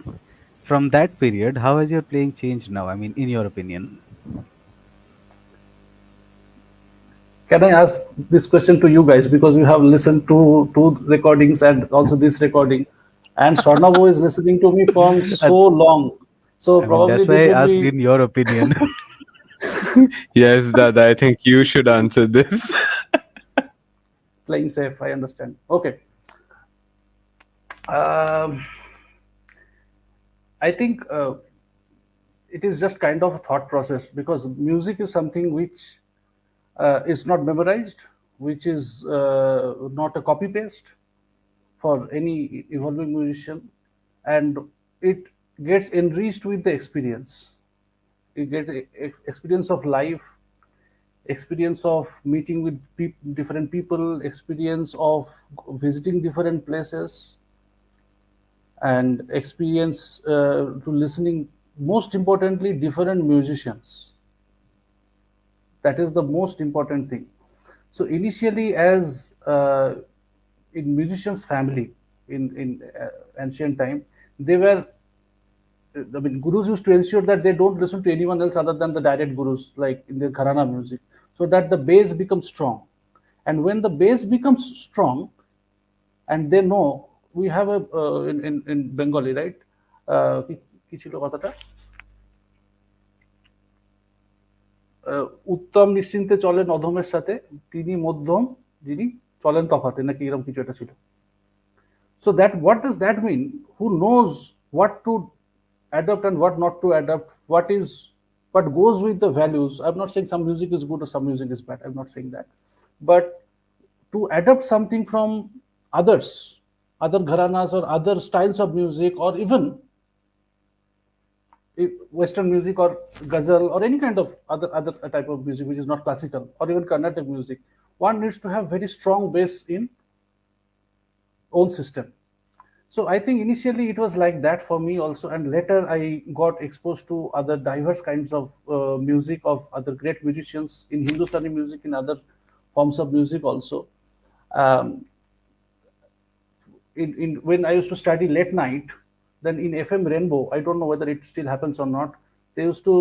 from that period, how has your playing changed now? I mean, in your opinion? Can I ask this question to you guys, because you have listened to two recordings and also this recording, and Swarnabha is listening to me from Uh, so long. So I mean, probably that's why this I would asked be in your opinion. Yes, Dada, I think you should answer this. playing safe. I understand. Okay. Um, I think it is just kind of a thought process, because music is something which is not memorized, which is not a copy paste for any evolving musician, and it gets enriched with the experience. It gets experience of life, experience of meeting with different people, experience of visiting different places, and experience to listening, most importantly, different musicians. That is the most important thing. So initially, as in musicians family in ancient time, they were, I mean, gurus used to ensure that they don't listen to anyone else other than the direct gurus, like in the gharana music, so that the bass becomes strong. And when the bass becomes strong, and they know, we have a in Bengali, right? কি ছিল কথাটা? উত্তম নিশ্চিন্তে চলেন অধমের সাথে, তিনি মধ্যম, যিনি চলেন তফাতে, নাকি এরকম কিছু একটা ছিল। So that, what does that mean? Who knows what to adapt and what not to adapt? What goes with the values? I'm not saying some music is good or some music is bad. I'm not saying that, but to adapt something from others, other gharanas or other styles of music, or even Western music or ghazal or any kind of other type of music which is not classical, or even Carnatic music, one needs to have very strong base in own system. So I think initially it was like that for me also, and later I got exposed to other diverse kinds of music of other great musicians in Hindustani music, in other forms of music also. Um, in when I used to study late night, then in FM Rainbow, I don't know whether it still happens or not. They used to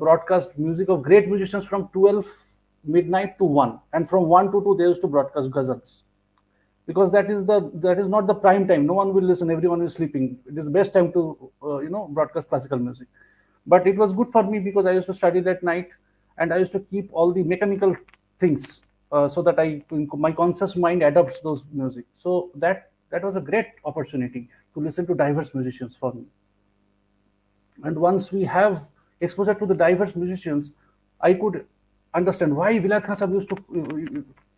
broadcast music of great musicians from 12 midnight to 1, and from 1 to 2 they used to broadcast ghazals, because that is not the prime time. No one will listen. Everyone is sleeping. It is the best time to broadcast classical music. But it was good for me because I used to study that night, and I used to keep all the mechanical things, so that my conscious mind adopts those music. So that was a great opportunity to listen to diverse musicians for me. And once we have exposure to the diverse musicians, I could understand why Vilayat Khan Sahab used to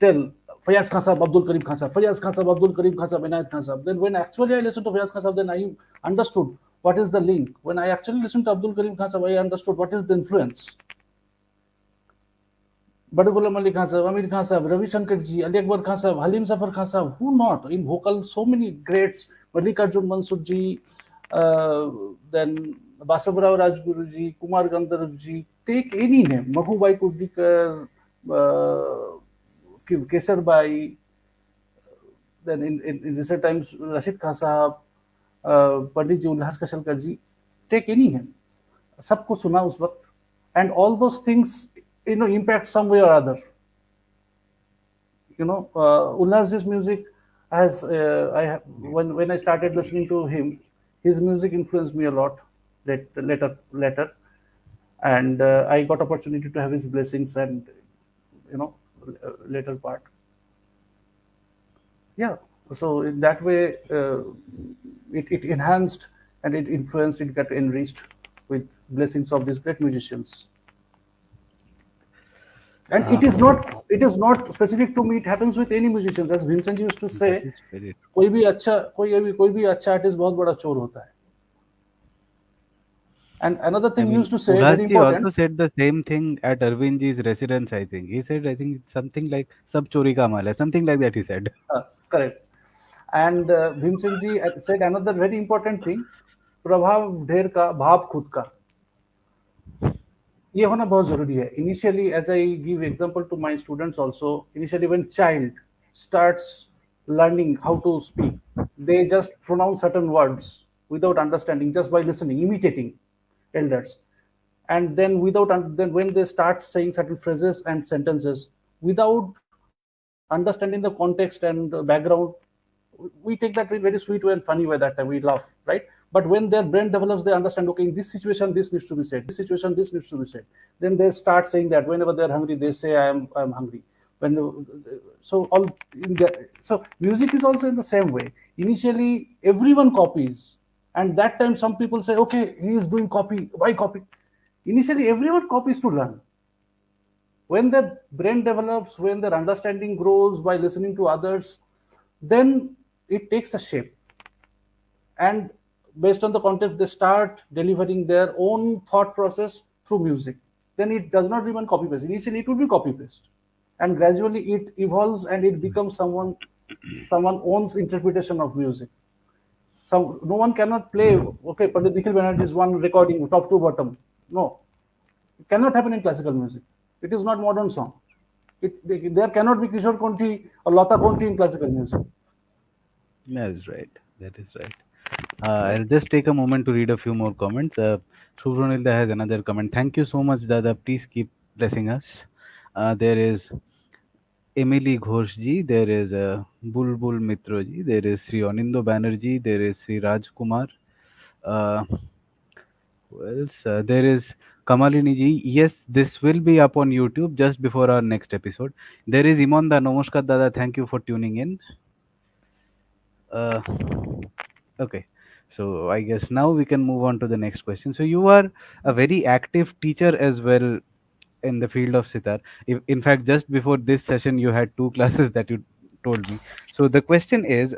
tell Fayaz Khan Sahab, Abdul Karim Khan Sahab, Fayaz Khan Sahab, Abdul Karim Khan Sahab, Inayat Khan Sahab. Then when actually I listened to Fayaz Khan Sahab, then I understood what is the link. When I actually listened to Abdul Karim Khan Sahab, I understood what is the influence. Badu Ghulam Ali Khan Sahab, Amir Khan Sahab, Ravi Shankar Ji, Ali Akbar Khan Sahab, Halim Safar Khan Sahab, who not? In vocal, so many greats, Mallikarjun Mansur Ji, then Basavarao Rajguru Ji, Kumar Gandharv Ji, take any name, Mahubai Kurdikar, Kesar Bai, then in recent times, Rashid Khan Sahab, Pandit Ji, Ulhas Kashalkar Ji, take any name. सबको सुना उस वक्त, and all those things impact some way or other. Ulhas's music has when I started listening to him, his music influenced me a lot later, and I got opportunity to have his blessings, and later part. Yeah, so in that way, it enhanced and it influenced, it got enriched with blessings of these great musicians. And it is not specific to me. It happens with any musicians, as Vincent used to say. That is very true. कोई भी अच्छा artist बहुत बड़ा चोर होता है. And another thing he used to say, very Ulhas ji important. also said the same thing at Arvind ji's residence, I think. He said, I think something like, Sab chori ka mal hai. Something like that he said. Correct. And Vincent ji said another very important thing, प्रभाव ढेर का भाव खुद का. ये होना बहुत जरूरी है. Initially, as I give example to my students also, initially when child starts learning how to speak. They just pronounce certain words without understanding, just by listening, imitating elders. And then then when they start saying certain phrases and sentences without understanding the context and the background, we take that very sweet way and funny way. That time we laugh, right? But when their brain develops, they understand, okay, in this situation this needs to be said, this situation this needs to be said. Then they start saying that whenever they're hungry, they say I'm hungry. When so all in the, so music is also in the same way. Initially everyone copies, and that time some people say, okay, he is doing copy, why copy? Initially everyone copies to learn. When their brain develops, when their understanding grows by listening to others, then it takes a shape. And based on the context, they start delivering their own thought process through music. Then it does not remain copy paste. Initially, it will be copy paste, and gradually it evolves and it becomes someone owns interpretation of music. No one cannot play. Okay, Pandit Nikhil Banerjee's one recording top to bottom. No, it cannot happen in classical music. It is not modern song. There cannot be Kishore Conti or Lata Conti in classical music. That is right. That is right. I'll just take a moment to read a few more comments. Subronilda has another comment. Thank you so much, Dada. Please keep blessing us. There is Emily Ghoshji, there is Bulbul Mitroji, there is Sri Anindo Banerjee, there is Sri Raj Kumar. Who else? There is Kamalini ji. Yes, this will be up on YouTube just before our next episode. There is Imonda. Namaskar, Dada. Thank you for tuning in. Uh, okay. So I guess now we can move on to the next question. So you are a very active teacher as well in the field of sitar. If, in fact, just before this session, you had two classes that you told me. So the question is,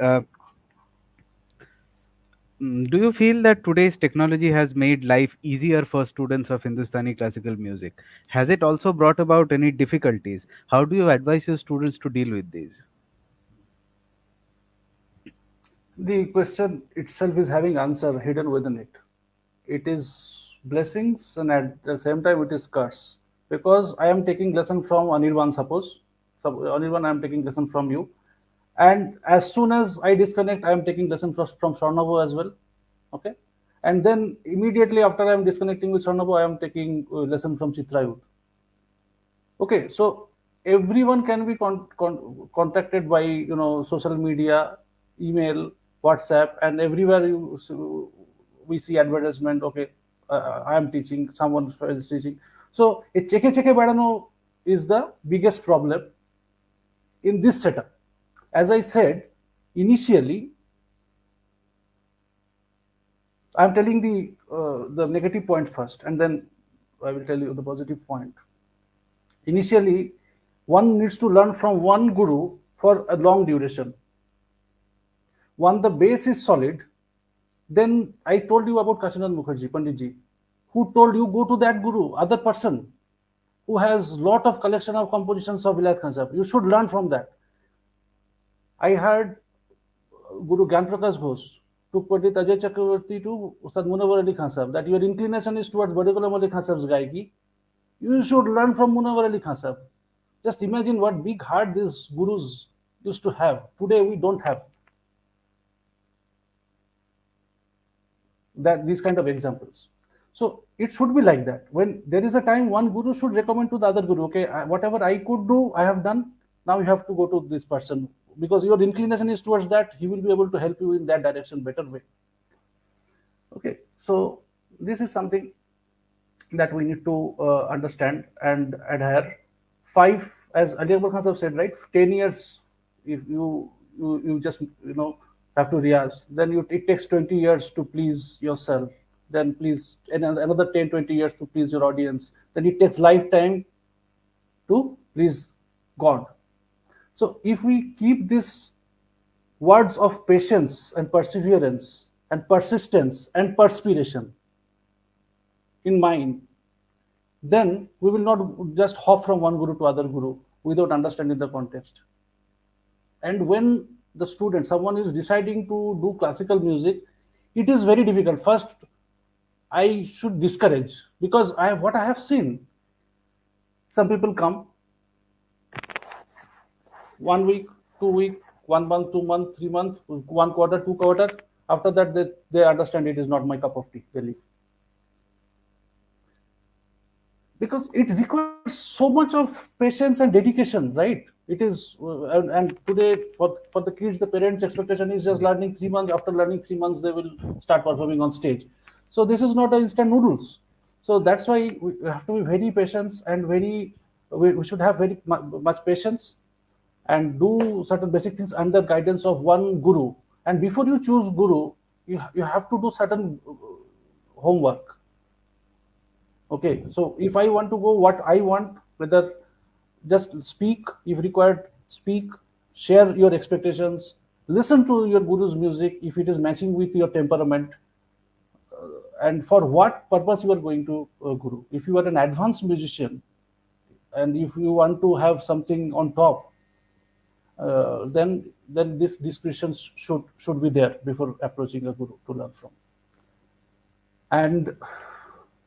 do you feel that today's technology has made life easier for students of Hindustani classical music? Has it also brought about any difficulties? How do you advise your students to deal with these? The question itself is having answer hidden within it. It is blessings and at the same time it is curse. Because I am taking lesson from Anirban, suppose. So Anirban, I am taking lesson from you. And as soon as I disconnect, I am taking lesson from Swarnabha as well. Okay. And then immediately after I am disconnecting with Swarnabha, I am taking lesson from Chitrayut. Okay. So everyone can be contacted by social media, email, WhatsApp, and everywhere we see advertisement. Okay, I am teaching, someone is teaching. So a cheke badano is the biggest problem in this setup. As I said initially, I am telling the negative point first, and then I will tell you the positive point. Initially, one needs to learn from one guru for a long duration. Once the base is solid, then I told you about Kashinath Mukherjee, Panditji, who told you go to that guru, other person who has lot of collection of compositions of Vilayat Khan Sahib. You should learn from that. I heard Guru Gyan Prakash Ghosh took Pandit Ajay Chakravarti to Ustad Munawar Ali Khan Sahib, that your inclination is towards Bade Ghulam Ali Khan Sahib's gaiki. You should learn from Munawar Ali Khan Sahib. Just imagine what big heart these gurus used to have. Today we don't have that these kind of examples. So it should be like that. When there is a time, one guru should recommend to the other guru, okay, whatever I could do, I have done. Now you have to go to this person because your inclination is towards that. He will be able to help you in that direction better way. Okay, so this is something that we need to understand and adhere. 5, as Ali Akbar Khan said, right? 10 years, if you just have to riyaz, then it takes 20 years to please yourself. Then please another 10-20 years to please your audience. Then it takes lifetime to please God. So if we keep these words of patience and perseverance and persistence and perspiration in mind, then we will not just hop from one guru to other guru without understanding the context. And when the student, someone is deciding to do classical music, it is very difficult. First, I should discourage, because what I have seen, some people come 1 week, 2 week, 1 month, 2 months, 3 months, 1 quarter, 2 quarter. After that, they understand it is not my cup of tea. They leave. Because it requires so much of patience and dedication, right? It is, and today for the kids, the parents' expectation is just learning 3 months. After learning 3 months, they will start performing on stage. So this is not an instant noodles. So that's why we have to be very patient and we should have very much patience and do certain basic things under guidance of one guru. And before you choose guru, you have to do certain homework. Okay, so if I want to go what I want, whether just speak, if required, speak, share your expectations, listen to your guru's music if it is matching with your temperament, and for what purpose you are going to guru. If you are an advanced musician and if you want to have something on top, then this discretion should be there before approaching a guru to learn from. And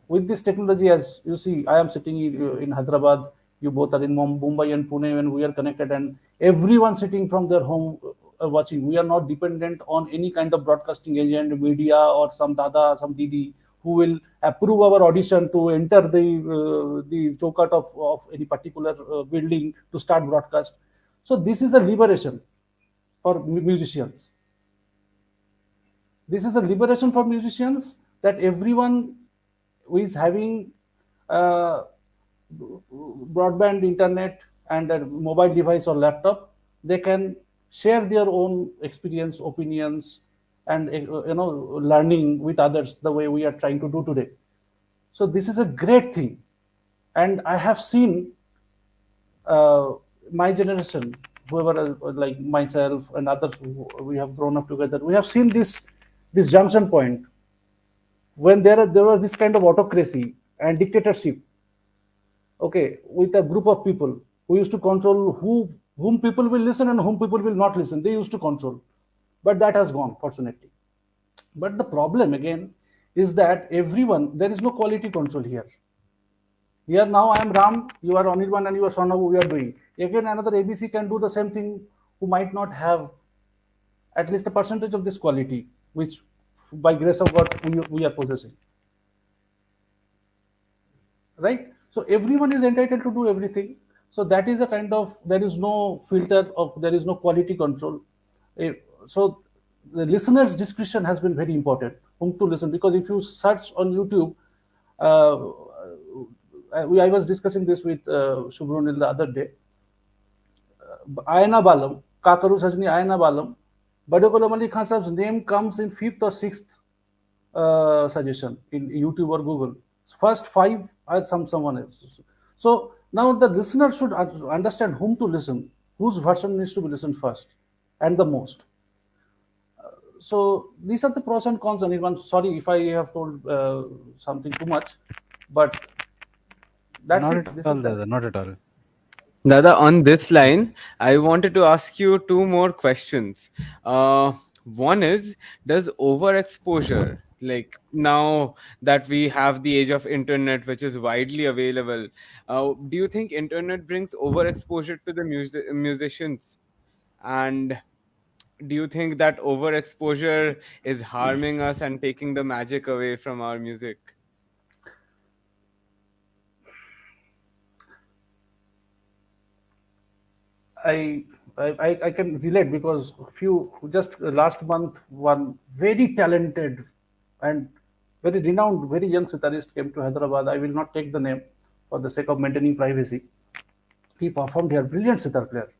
with this technology, as you see, I am sitting in Hyderabad, you both are in Mumbai and Pune, and we are connected, and everyone sitting from their home watching. We are not dependent on any kind of broadcasting agent, media, or some dada, some didi who will approve our audition to enter the chowkat of any particular building to start broadcast. So this is a liberation for musicians. This is a liberation for musicians, that everyone who is having broadband internet and a mobile device or laptop, they can share their own experience, opinions, and learning with others the way we are trying to do today. So this is a great thing, and I have seen my generation, whoever like myself and others, we have grown up together. We have seen this junction point when there was this kind of autocracy and dictatorship, okay, with a group of people who used to control whom people will listen and whom people will not listen. They used to control, but that has gone, fortunately. But the problem again is that there is no quality control here. Here now I am Ram, you are Anirban, and you are Swarnabha, we are doing. Again, another ABC can do the same thing who might not have at least a percentage of this quality, which by grace of God we are possessing. Right? So everyone is entitled to do everything. So that is a kind of, there is no filter there is no quality control. So the listener's discretion has been very important, whom to listen, because if you search on YouTube, I was discussing this with Shubhronil the other day. Ayana Balam, Kakaru Sajni Ayana Balam, Badokolam Ali Khan Sahab's name comes in 5th or 6th suggestion in YouTube or Google. First 5 are someone else. So now the listener should understand whom to listen, whose version needs to be listened first and the most. So these are the pros and cons. Anirban, sorry if I have told something too much, but that's Not it. at all, Dada, not at all. Dada, on this line, I wanted to ask you 2 more questions. One is, does overexposure, like now that we have the age of internet, which is widely available, do you think internet brings overexposure to the musicians? And do you think that overexposure is harming us and taking the magic away from our music? I can relate, because just last month, one very talented and very renowned, very young sitarist came to Hyderabad. I will not take the name for the sake of maintaining privacy. He performed here, brilliant sitar player,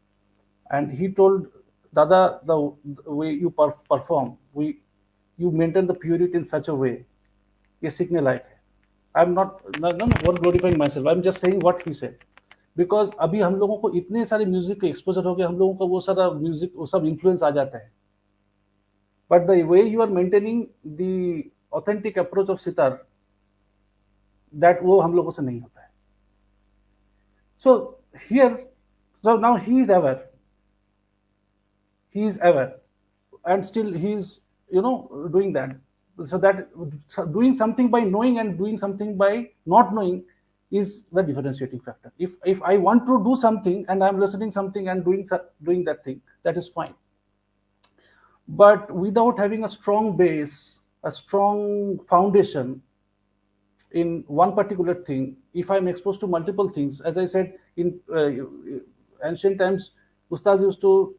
and he told Dada, the way you perform, you maintain the purity in such a way. ये सीखने लायक है. I'm not over glorifying myself. I'm just saying what he said. Because अभी हम लोगों को इतने सारे music के एक्सपोजर हो गया, हम लोगों का वो सारा म्यूजिक, वो सब इन्फ्लुएंस आ जाता है. But the way you are maintaining the authentic approach of sitar, that वो हम लोगों से नहीं होता है. So here, so now he is aware, and still he is doing that. So that doing something by knowing and doing something by not knowing is the differentiating factor. If I want to do something and I'm listening something and doing that thing, that is fine. But without having a strong base, a strong foundation in one particular thing, if I'm exposed to multiple things, as I said, in ancient times, ustads used to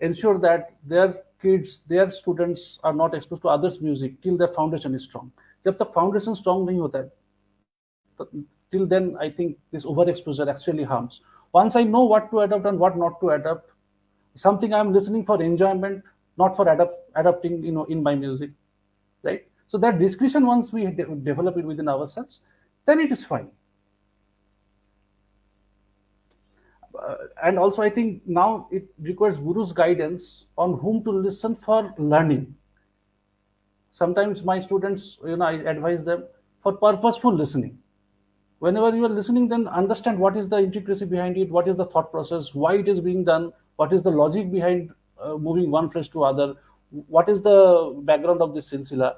ensure that their kids, their students are not exposed to others' music till their foundation is strong. जब तक foundation strong नहीं होता है, till then I think this overexposure actually harms. Once I know what to adapt and what not to adapt, something I'm listening for enjoyment, not for adapting, in my music, right? So that discretion, once we develop it within ourselves, then it is fine. And also, I think now it requires guru's guidance on whom to listen for learning. Sometimes my students, I advise them for purposeful listening. Whenever you are listening, then understand what is the intricacy behind it, what is the thought process, why it is being done, what is the logic behind moving one phrase to other, what is the background of this silsila.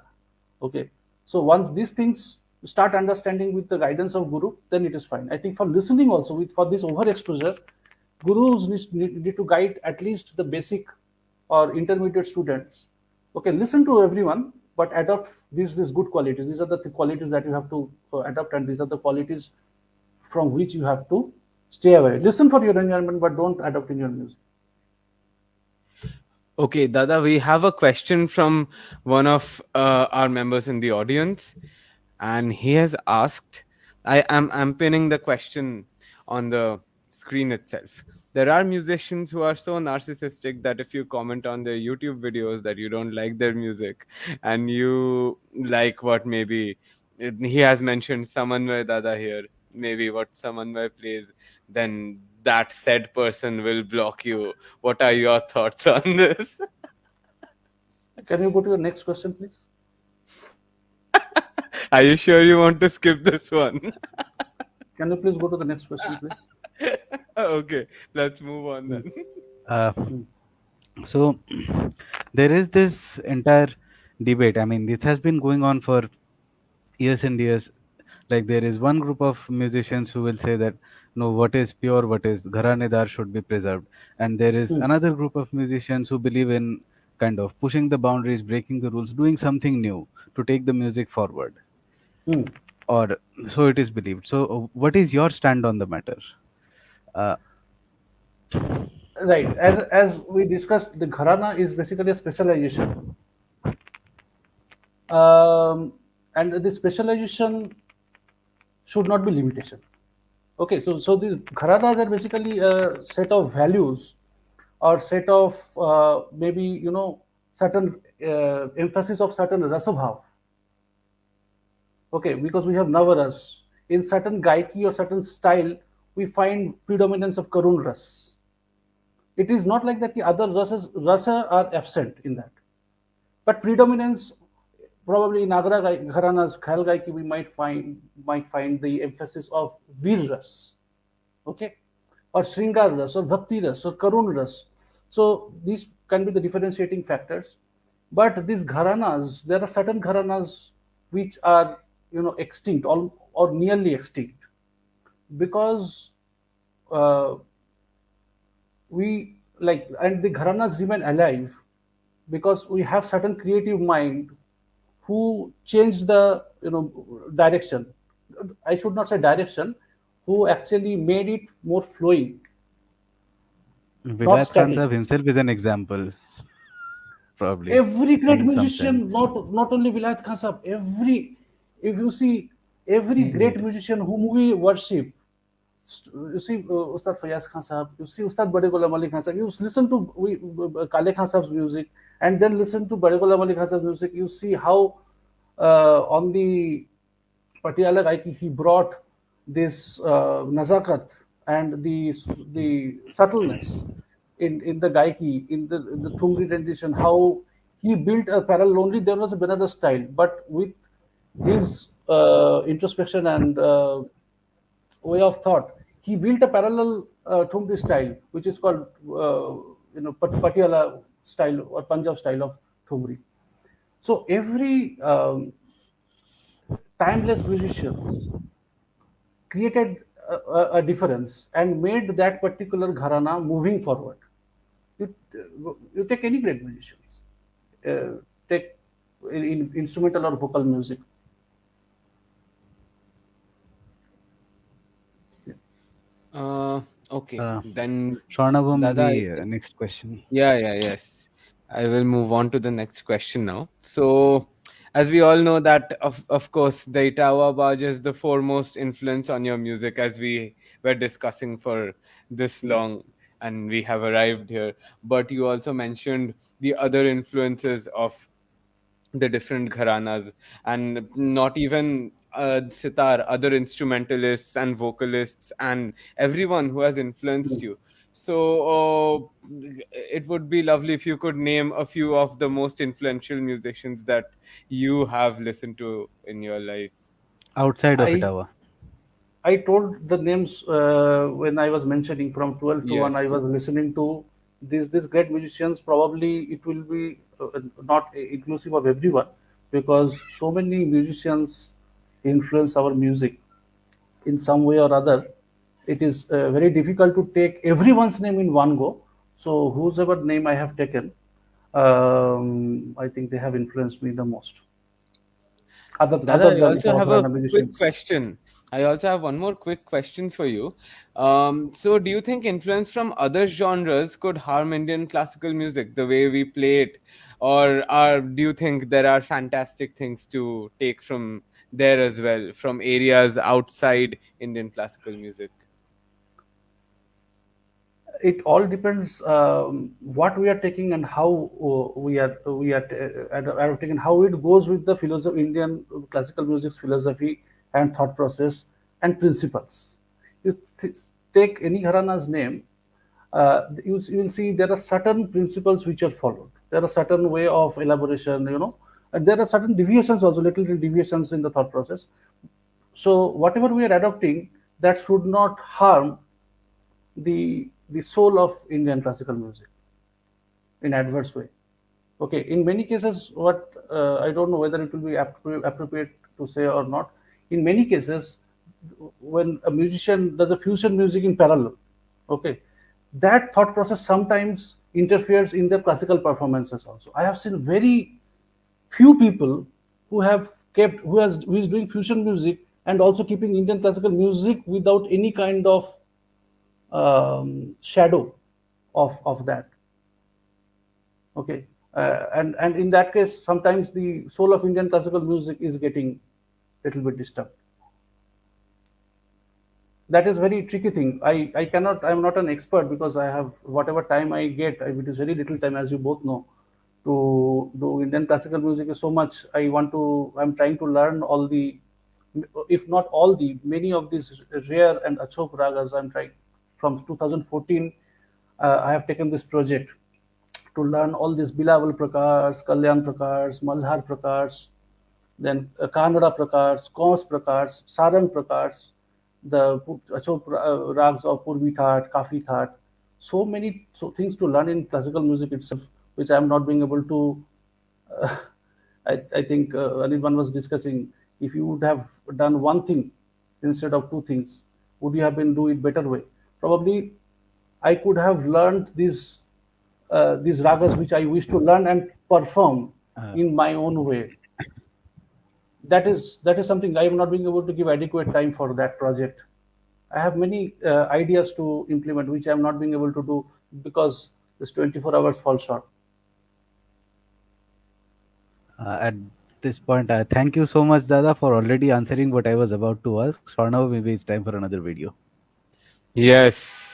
Okay, so once these things start understanding with the guidance of guru, then it is fine. I think for listening also, for this overexposure, gurus need to guide at least the basic or intermediate students. Okay, listen to everyone, but adopt these good qualities. These are the qualities that you have to adopt, and these are the qualities from which you have to stay away. Listen for your environment, but don't adopt in your music. Okay, Dada, we have a question from one of our members in the audience, and he has asked. I'm pinning the question on the screen itself. There are musicians who are so narcissistic that if you comment on their YouTube videos that you don't like their music, and you like what maybe he has mentioned Samanvay Dada here, maybe what Samanvay plays, then that said person will block you. What are your thoughts on this? Can you go to the next question, please? Are you sure you want to skip this one? Can you please go to the next question, please? Okay, let's move on then. Uh, so there is this entire debate. I mean, it has been going on for years and years. Like there is one group of musicians who will say that no, what is pure, what is gharanedar should be preserved, and there is Hmm. another group of musicians who believe in kind of pushing the boundaries, breaking the rules, doing something new to take the music forward, Hmm. or so it is believed. So, what is your stand on the matter? Uh, Right. As we discussed, the gharana is basically a specialization, and the specialization should not be limitation. Okay, so these gharanas are basically a set of values or set of maybe certain emphasis of certain rasabhav. Okay, because we have navaras in certain gaiki or certain style, we find predominance of karun ras. It is not like that the other rasa are absent in that, but predominance probably in Agra Gharanas, Khayal Gaiki, we might find the emphasis of Veer Ras, okay, or Shringar Ras, or Bhakti Ras, or Karun Ras. So these can be the differentiating factors. But these Gharanas, there are certain Gharanas which are extinct or nearly extinct because uh, we like, and the Gharanas remain alive because we have certain creative mind who changed the direction. I should not say direction, who actually made it more flowing, not Vilayat Khan static. Sahib himself is an example, probably, Every great in some musician, sense. not only Vilayat Khan Sahib, if you see every great musician whom we worship, you see Ustad Fayaz Khan Sahib, you see Ustad Bade Ghulam Ali Khan Sahib, you listen to Kale Khan Sahib's music, and then listen to Bade Ghulam Ali Khan Sahib's music, you see how on the Patiala Gaiki he brought this nazakat and the subtleness in the Gaiki, in the Thumri rendition, how he built a parallel. Only there was a Benares style, but with his introspection and way of thought, he built a parallel Thumri style, which is called Patiala style or Punjab style of Thumri. So every timeless musicians created a difference and made that particular gharana moving forward. You, you take any great musicians. take in instrumental or vocal music. Okay, Uh, then Swarnabha, Dada, I maybe think, next question. yes. I will move on to the next question now. So, as we all know that of course the Itawa Baj is the foremost influence on your music, as we were discussing for this long and we have arrived here. But you also mentioned the other influences of the different gharanas, and not even sitar, other instrumentalists and vocalists and everyone who has influenced you. So it would be lovely if you could name a few of the most influential musicians that you have listened to in your life. Outside of I Itawa. I told the names when I was mentioning from 12 to 1. I Yes. was listening to these great musicians. Probably it will be not inclusive of everyone, because so many musicians influence our music in some way or other. It is very difficult to take everyone's name in one go. So whosoever name I have taken, I think they have influenced me the most. Dada, Other I than also have a Gharana quick musicians. question. I also have one more quick question for you. So, do you think influence from other genres could harm Indian classical music, the way we play it? Do you think there are fantastic things to take from there as well, from areas outside Indian classical music? It all depends what we are taking and how adapting, and how it goes with the philosophy, Indian classical music's philosophy and thought process and principles. You take any Gharana's name, you will see there are certain principles which are followed. There are certain way of elaboration, and there are certain deviations also, little deviations in the thought process. So whatever we are adopting, that should not harm the soul of Indian classical music in adverse way. Okay, in many cases, what I don't know whether it will be appropriate to say or not. In many cases, when a musician does a fusion music in parallel, okay, that thought process sometimes interferes in their classical performances also. I have seen very few people who have kept who is doing fusion music and also keeping Indian classical music without any kind of shadow of that. Okay, and in that case, sometimes the soul of Indian classical music is getting little bit disturbed. That is very tricky thing. I cannot. I am not an expert, because I have whatever time I get. It is very little time, as you both know. To do Indian classical music is so much. I want to. I'm trying to learn all the, if not all the, many of these rare and achok ragas. I'm trying from 2014. I have taken this project to learn all these Bilaval Prakars, Kalyan Prakars, Malhar Prakars, then Kannada Prakars, Kons Prakars, Sarang Prakars, the Achok rags of Purvi That, Kafi That. So many things to learn in classical music itself, which I am not being able to. Uh, I think Anirban was discussing, if you would have done one thing instead of two things, would you have been do it better way? Probably I could have learned these ragas which I wish to learn and perform Uh, in my own way. That is something I am not being able to give adequate time for that project. I have many ideas to implement which I am not being able to do because this 24 hours fall short. at this point, thank you so much, Dada, for already answering what I was about to ask. So now maybe it's time for another video. Yes.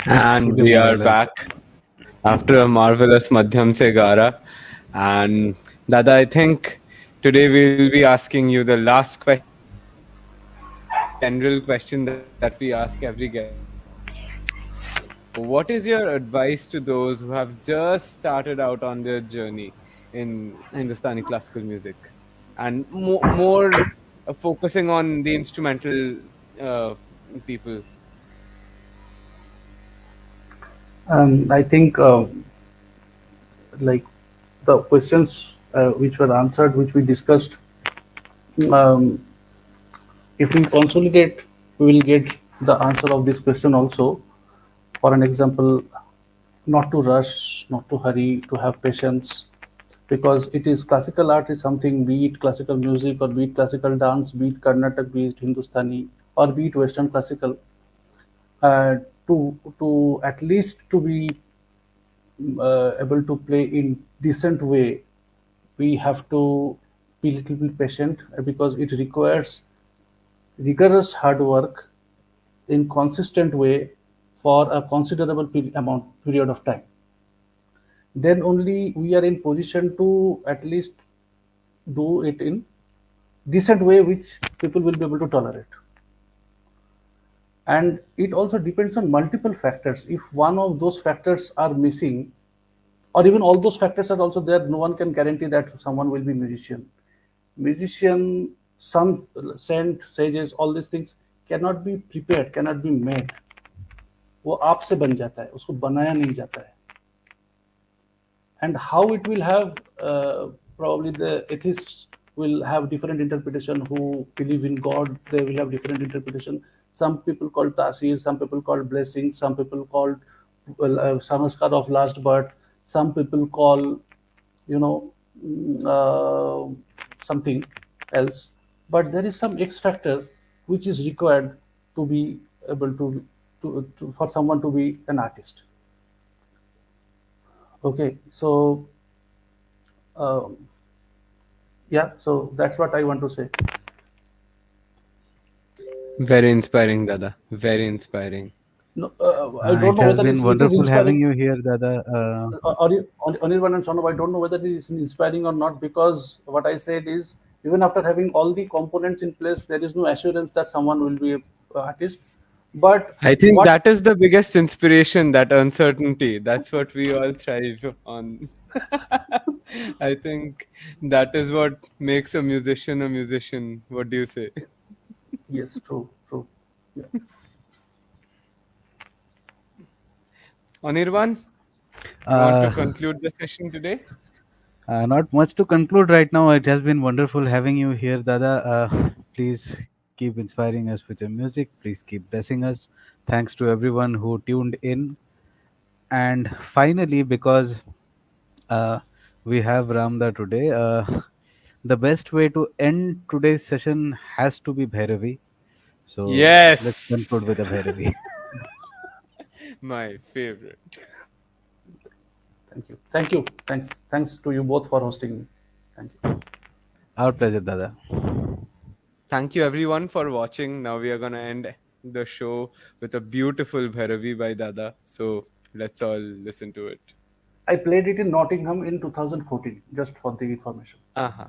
And Should be we more are or less. back after a marvelous Madhyam Se Gara. And Dada, I think today we'll be asking you the last question, which is a very general question that we ask every guest. So, what is your advice to those who have just started out on their journey in Hindustani classical music, and more focusing on the instrumental uh, people? I think like the questions which were answered, which we discussed, um, if we consolidate, we will get the answer of this question also. For an example, not to rush, not to hurry, to have patience, because it is classical art is something, be it classical music or be it classical dance, be it Carnatic, be it Hindustani, or be it Western classical, uh, to at least to be able to play in decent way, we have to be little bit patient, because it requires rigorous hard work in consistent way for a considerable period of time. Then only we are in position to at least do it in decent way which people will be able to tolerate. And it also depends on multiple factors. If one of those factors are missing, or even all those factors are also there, no one can guarantee that someone will be musician. Some scent, sages, all these things cannot be prepared, cannot be made. वो आप से बन जाता है, उसको बनाया नहीं जाता है. And how it will have, probably the atheists will have different interpretation. Who believe in God, they will have different interpretation. Some people call tasis, some people call blessing, some people call, well, samaskar of last birth, some people call, you know, something else. But there is some X factor which is required to be able to for someone to be an artist. Okay, so um, yeah, so that's what I want to say. Very inspiring, Dada. Very inspiring. No, I don't It know has whether been it is wonderful having inspiring. you here, Dada. Anirban and Swarnabha, I don't know whether it is inspiring or not, because what I said is, even after having all the components in place, there is no assurance that someone will be an artist. But I think what, that is the biggest inspiration, that uncertainty. That's what we all thrive on. I think that is what makes a musician a musician. What do you say? yes, true, true. Yeah. Anirban, you want to Uh, conclude the session today? Not much to conclude right now. It has been wonderful having you here, Dada. Please keep inspiring us with your music. Please keep blessing us. Thanks to everyone who tuned in. And finally, because uh, we have Ramda today, the best way to end today's session has to be Bhairavi. So let's Yes, conclude with a Bhairavi. my favorite. Thank you, thank you, thanks to you both for hosting me. Thank you. Our pleasure, Dada. Thank you everyone for watching. Now we are gonna end the show with a beautiful Bhairavi by Dada. So let's all listen to it. I played it in Nottingham in 2014, just for the information. Uh-huh.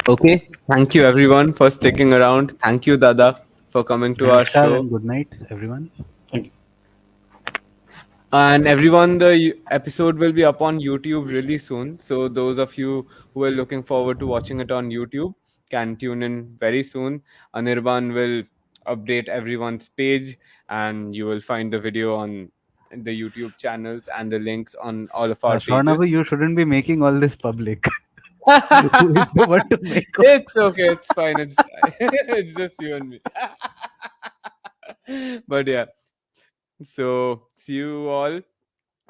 Okay. Thank you everyone for sticking around. Thank you, Dada, for coming to our Namaskar show. and good night, everyone. Thank you. And everyone, the episode will be up on YouTube really soon. So those of you who are looking forward to watching it on YouTube can tune in very soon. Anirban will update everyone's page, and you will find the video on the YouTube channels and the links on all of our Swarnabha, pages. you shouldn't be making all this public. Who is the one to make? It's okay. It's fine. It's it's just you and me. But yeah. So see you all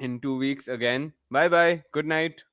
in 2 weeks again. Bye bye. Good night.